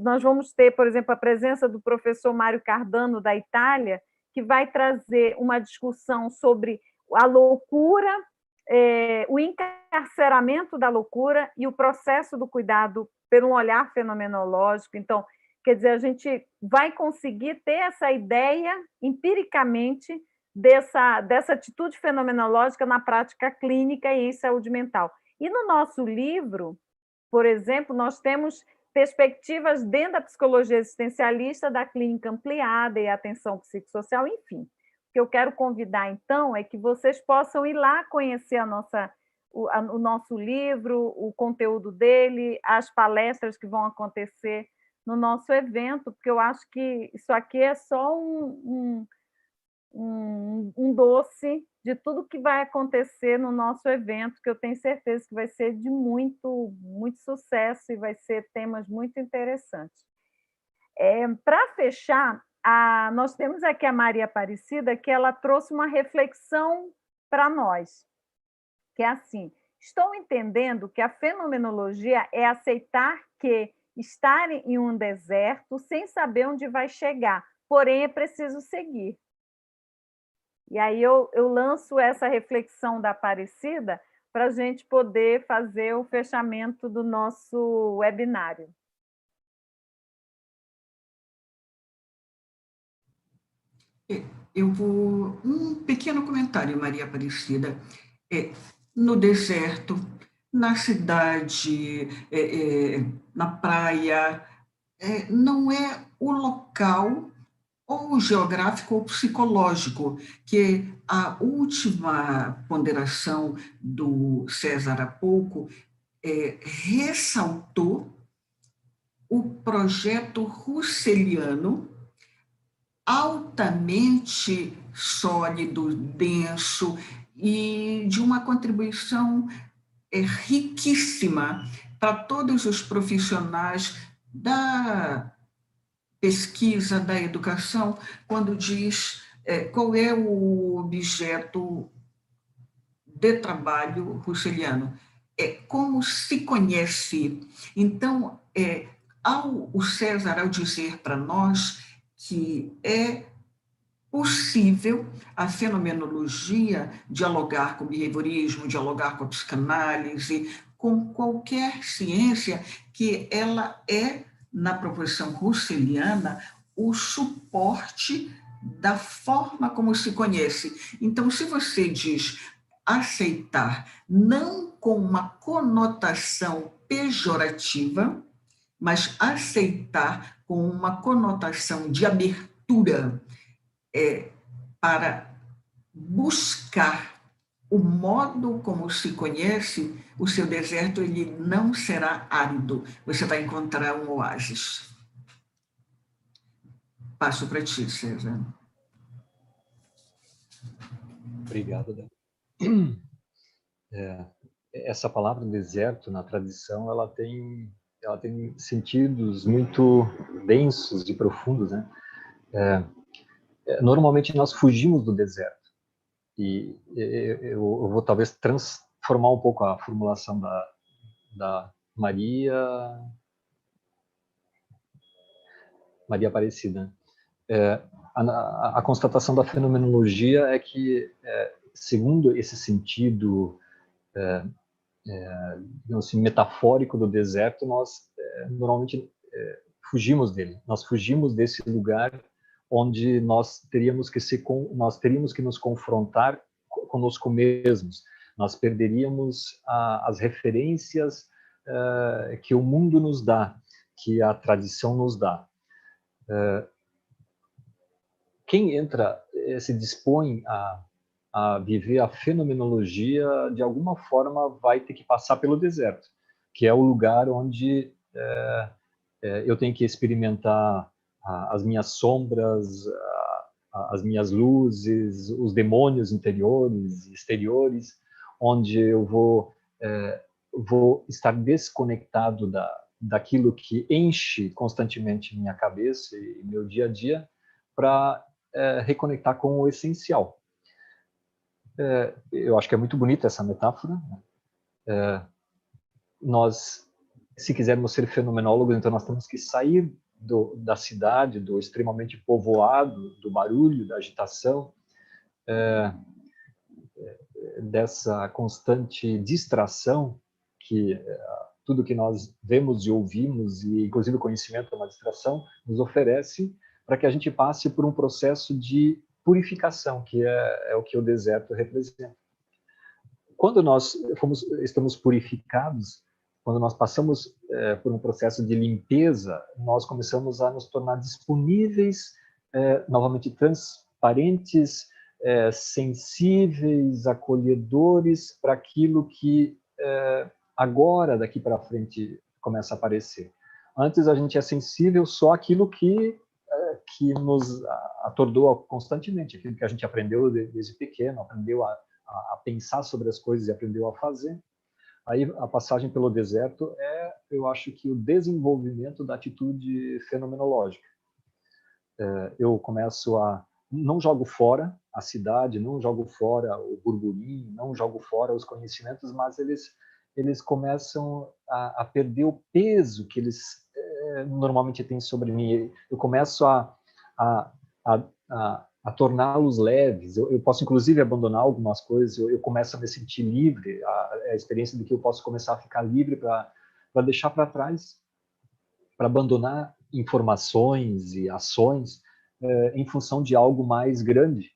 Nós vamos ter, por exemplo, a presença do professor Mário Cardano, da Itália, que vai trazer uma discussão sobre a loucura, o encarceramento da loucura e o processo do cuidado por um olhar fenomenológico. Então, quer dizer, a gente vai conseguir ter essa ideia empiricamente dessa atitude fenomenológica na prática clínica e em saúde mental. E no nosso livro, por exemplo, nós temos perspectivas dentro da psicologia existencialista, da clínica ampliada e atenção psicossocial, enfim. O que eu quero convidar, então, é que vocês possam ir lá conhecer o nosso livro, o conteúdo dele, as palestras que vão acontecer no nosso evento, porque eu acho que isso aqui é só um doce de tudo que vai acontecer no nosso evento, que eu tenho certeza que vai ser de muito, muito sucesso e vai ser temas muito interessantes. Para fechar, nós temos aqui a Maria Aparecida, que ela trouxe uma reflexão para nós, que é assim: estou entendendo que a fenomenologia é aceitar que estar em um deserto sem saber onde vai chegar, porém é preciso seguir. E aí eu lanço essa reflexão da Aparecida para a gente poder fazer o fechamento do nosso webinário. Eu vou... Um pequeno comentário, Maria Aparecida. No deserto, na cidade, na praia, não é o local ou geográfico ou psicológico, que a última ponderação do César há pouco ressaltou o projeto russeliano, altamente sólido, denso e de uma contribuição riquíssima para todos os profissionais da pesquisa, da educação, quando diz qual é o objeto de trabalho russeliano. É como se conhece. Então, o César, ao dizer para nós que é possível a fenomenologia dialogar com o behaviorismo, dialogar com a psicanálise, com qualquer ciência, que ela é, na proposição russeliana, o suporte da forma como se conhece. Então, se você diz aceitar, não com uma conotação pejorativa, mas aceitar com uma conotação de abertura, para buscar o modo como se conhece, o seu deserto ele não será árido. Você vai encontrar um oásis. Passo para ti, César. Obrigado, Dan. Essa palavra deserto, na tradição, ela tem sentidos muito densos e profundos, né? Normalmente nós fugimos do deserto. E eu vou talvez transformar um pouco a formulação da Maria Aparecida. A constatação da fenomenologia é que, segundo esse sentido digamos assim, metafórico do deserto, nós normalmente fugimos dele. Nós fugimos desse lugar onde nós teríamos que nos confrontar conosco mesmos. Nós perderíamos as referências que o mundo nos dá, que a tradição nos dá. Quem entra, se dispõe a viver a fenomenologia, de alguma forma vai ter que passar pelo deserto, que é o lugar onde eu tenho que experimentar as minhas sombras, as minhas luzes, os demônios interiores e exteriores, onde eu vou estar desconectado daquilo que enche constantemente minha cabeça e meu dia a dia, para reconectar com o essencial. Eu acho que é muito bonita essa metáfora. Nós, se quisermos ser fenomenólogos, então nós temos que sair da cidade, do extremamente povoado, do barulho, da agitação, dessa constante distração que tudo que nós vemos e ouvimos, e inclusive o conhecimento é uma distração, nos oferece, para que a gente passe por um processo de purificação, que é o que o deserto representa. Quando nós estamos purificados, quando nós passamos por um processo de limpeza, nós começamos a nos tornar disponíveis, novamente transparentes, sensíveis, acolhedores para aquilo que agora, daqui para frente, começa a aparecer. Antes a gente é sensível só àquilo que nos atordou constantemente, aquilo que a gente aprendeu desde pequeno, aprendeu a pensar sobre as coisas e aprendeu a fazer. Aí a passagem pelo deserto eu acho que o desenvolvimento da atitude fenomenológica. Eu começo não jogo fora a cidade, não jogo fora o burburinho, não jogo fora os conhecimentos, mas eles começam a perder o peso que eles normalmente têm sobre mim. Eu começo a torná-los leves. Eu posso, inclusive, abandonar algumas coisas. Eu começo a me sentir livre. A experiência de que eu posso começar a ficar livre para deixar para trás, para abandonar informações e ações em função de algo mais grande.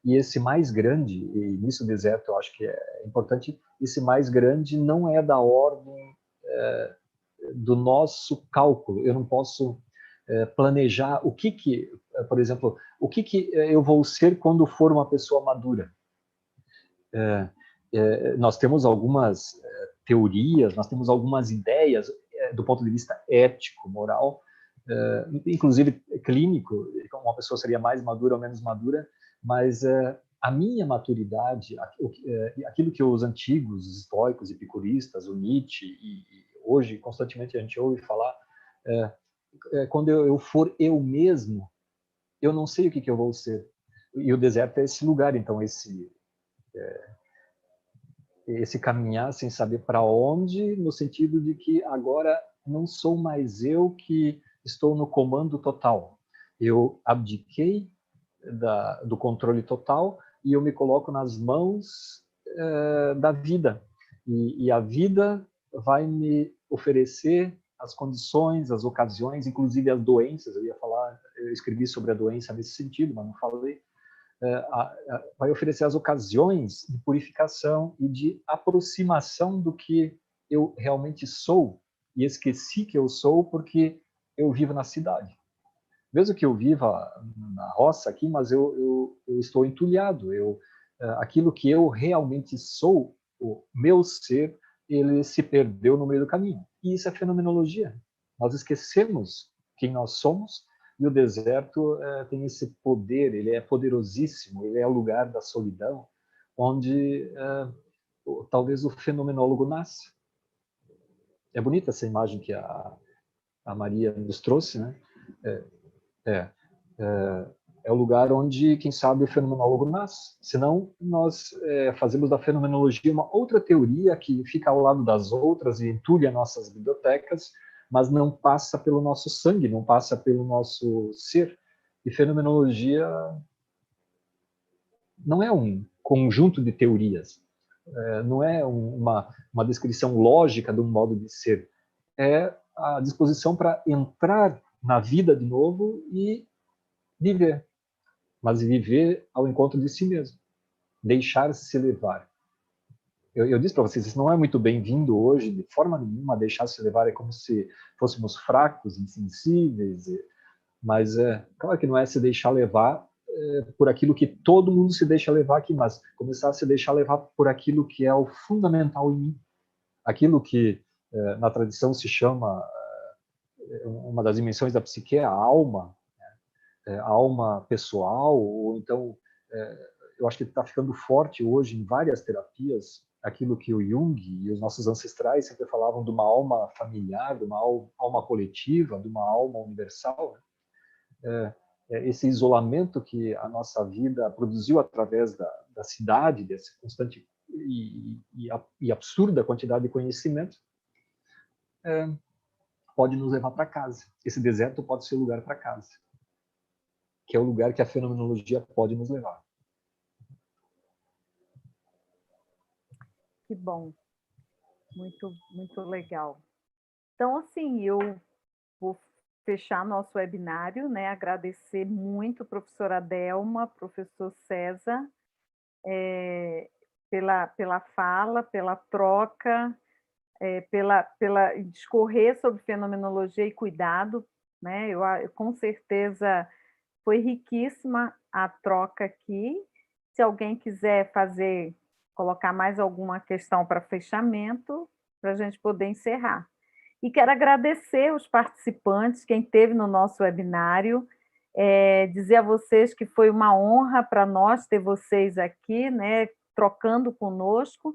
E esse mais grande, e nisso o deserto eu acho que é importante, esse mais grande não é da ordem do nosso cálculo. Eu não posso planejar por exemplo, o que eu vou ser quando for uma pessoa madura. Nós temos algumas teorias, nós temos algumas ideias. do ponto de vista ético, moral, inclusive clínico, uma pessoa seria mais madura ou menos madura, mas a minha maturidade, aquilo que os antigos, os estoicos, epicuristas, o Nietzsche, e hoje constantemente a gente ouve falar, quando eu for eu mesmo, eu não sei o que eu vou ser. E o deserto é esse lugar, então, esse caminhar sem saber para onde, no sentido de que agora não sou mais eu que estou no comando total. Eu abdiquei do controle total e eu me coloco nas mãos da vida. E a vida vai me oferecer as condições, as ocasiões, inclusive as doenças. Eu escrevi sobre a doença nesse sentido, mas não falei. Vai oferecer as ocasiões de purificação e de aproximação do que eu realmente sou, e esqueci que eu sou porque eu vivo na cidade. Mesmo que eu viva na roça aqui, mas eu estou entulhado. Aquilo que eu realmente sou, o meu ser, ele se perdeu no meio do caminho. E isso é fenomenologia. Nós esquecemos quem nós somos, e o deserto tem esse poder, ele é poderosíssimo, ele é o lugar da solidão, onde talvez o fenomenólogo nasce. É bonita essa imagem que a Maria nos trouxe, né? É o lugar onde, quem sabe, o fenomenólogo nasce. Senão, nós fazemos da fenomenologia uma outra teoria que fica ao lado das outras e entulha nossas bibliotecas, mas não passa pelo nosso sangue, não passa pelo nosso ser. E fenomenologia não é um conjunto de teorias, não é uma descrição lógica de um modo de ser. É a disposição para entrar na vida de novo e viver. Mas viver ao encontro de si mesmo. Deixar-se levar. Eu disse para vocês, isso não é muito bem-vindo hoje, de forma nenhuma. Deixar-se levar é como se fôssemos fracos, insensíveis, mas claro que não é se deixar levar por aquilo que todo mundo se deixa levar aqui, mas começar a se deixar levar por aquilo que é o fundamental em mim. Aquilo que na tradição se chama, uma das dimensões da psique é a alma, a alma pessoal, ou então, eu acho que está ficando forte hoje em várias terapias, aquilo que o Jung e os nossos ancestrais sempre falavam de uma alma familiar, de uma alma coletiva, de uma alma universal. Esse isolamento que a nossa vida produziu através da cidade, dessa constante e absurda quantidade de conhecimento, pode nos levar para casa. Esse deserto pode ser o lugar para casa, que é o lugar que a fenomenologia pode nos levar. Que bom. Muito, muito legal. Então, assim, eu vou fechar nosso webinário, né? Agradecer muito a professora Delma, professor César, pela fala, pela troca, pela discorrer sobre fenomenologia e cuidado, né? Eu com certeza foi riquíssima a troca aqui. Se alguém quiser colocar mais alguma questão para fechamento, para a gente poder encerrar. E quero agradecer os participantes, quem esteve no nosso webinário, dizer a vocês que foi uma honra para nós ter vocês aqui, né, trocando conosco.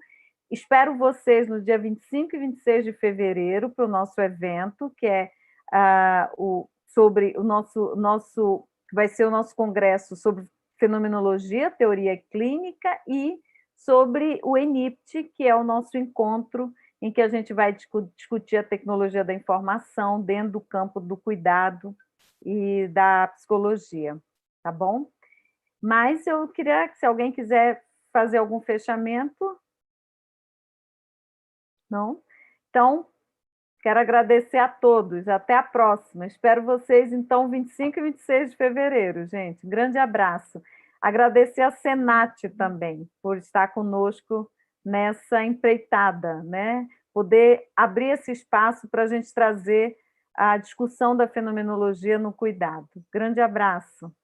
Espero vocês no dia 25 e 26 de fevereiro para o nosso evento, que é sobre o nosso vai ser o nosso congresso sobre fenomenologia, teoria clínica, e sobre o ENIPT, que é o nosso encontro em que a gente vai discutir a tecnologia da informação dentro do campo do cuidado e da psicologia, tá bom? Mas eu queria que, se alguém quiser fazer algum fechamento... Não? Então, quero agradecer a todos. Até a próxima. Espero vocês, então, 25 e 26 de fevereiro, gente. Um grande abraço. Agradecer a Senat também, por estar conosco nessa empreitada, né? Poder abrir esse espaço para a gente trazer a discussão da fenomenologia no cuidado. Grande abraço.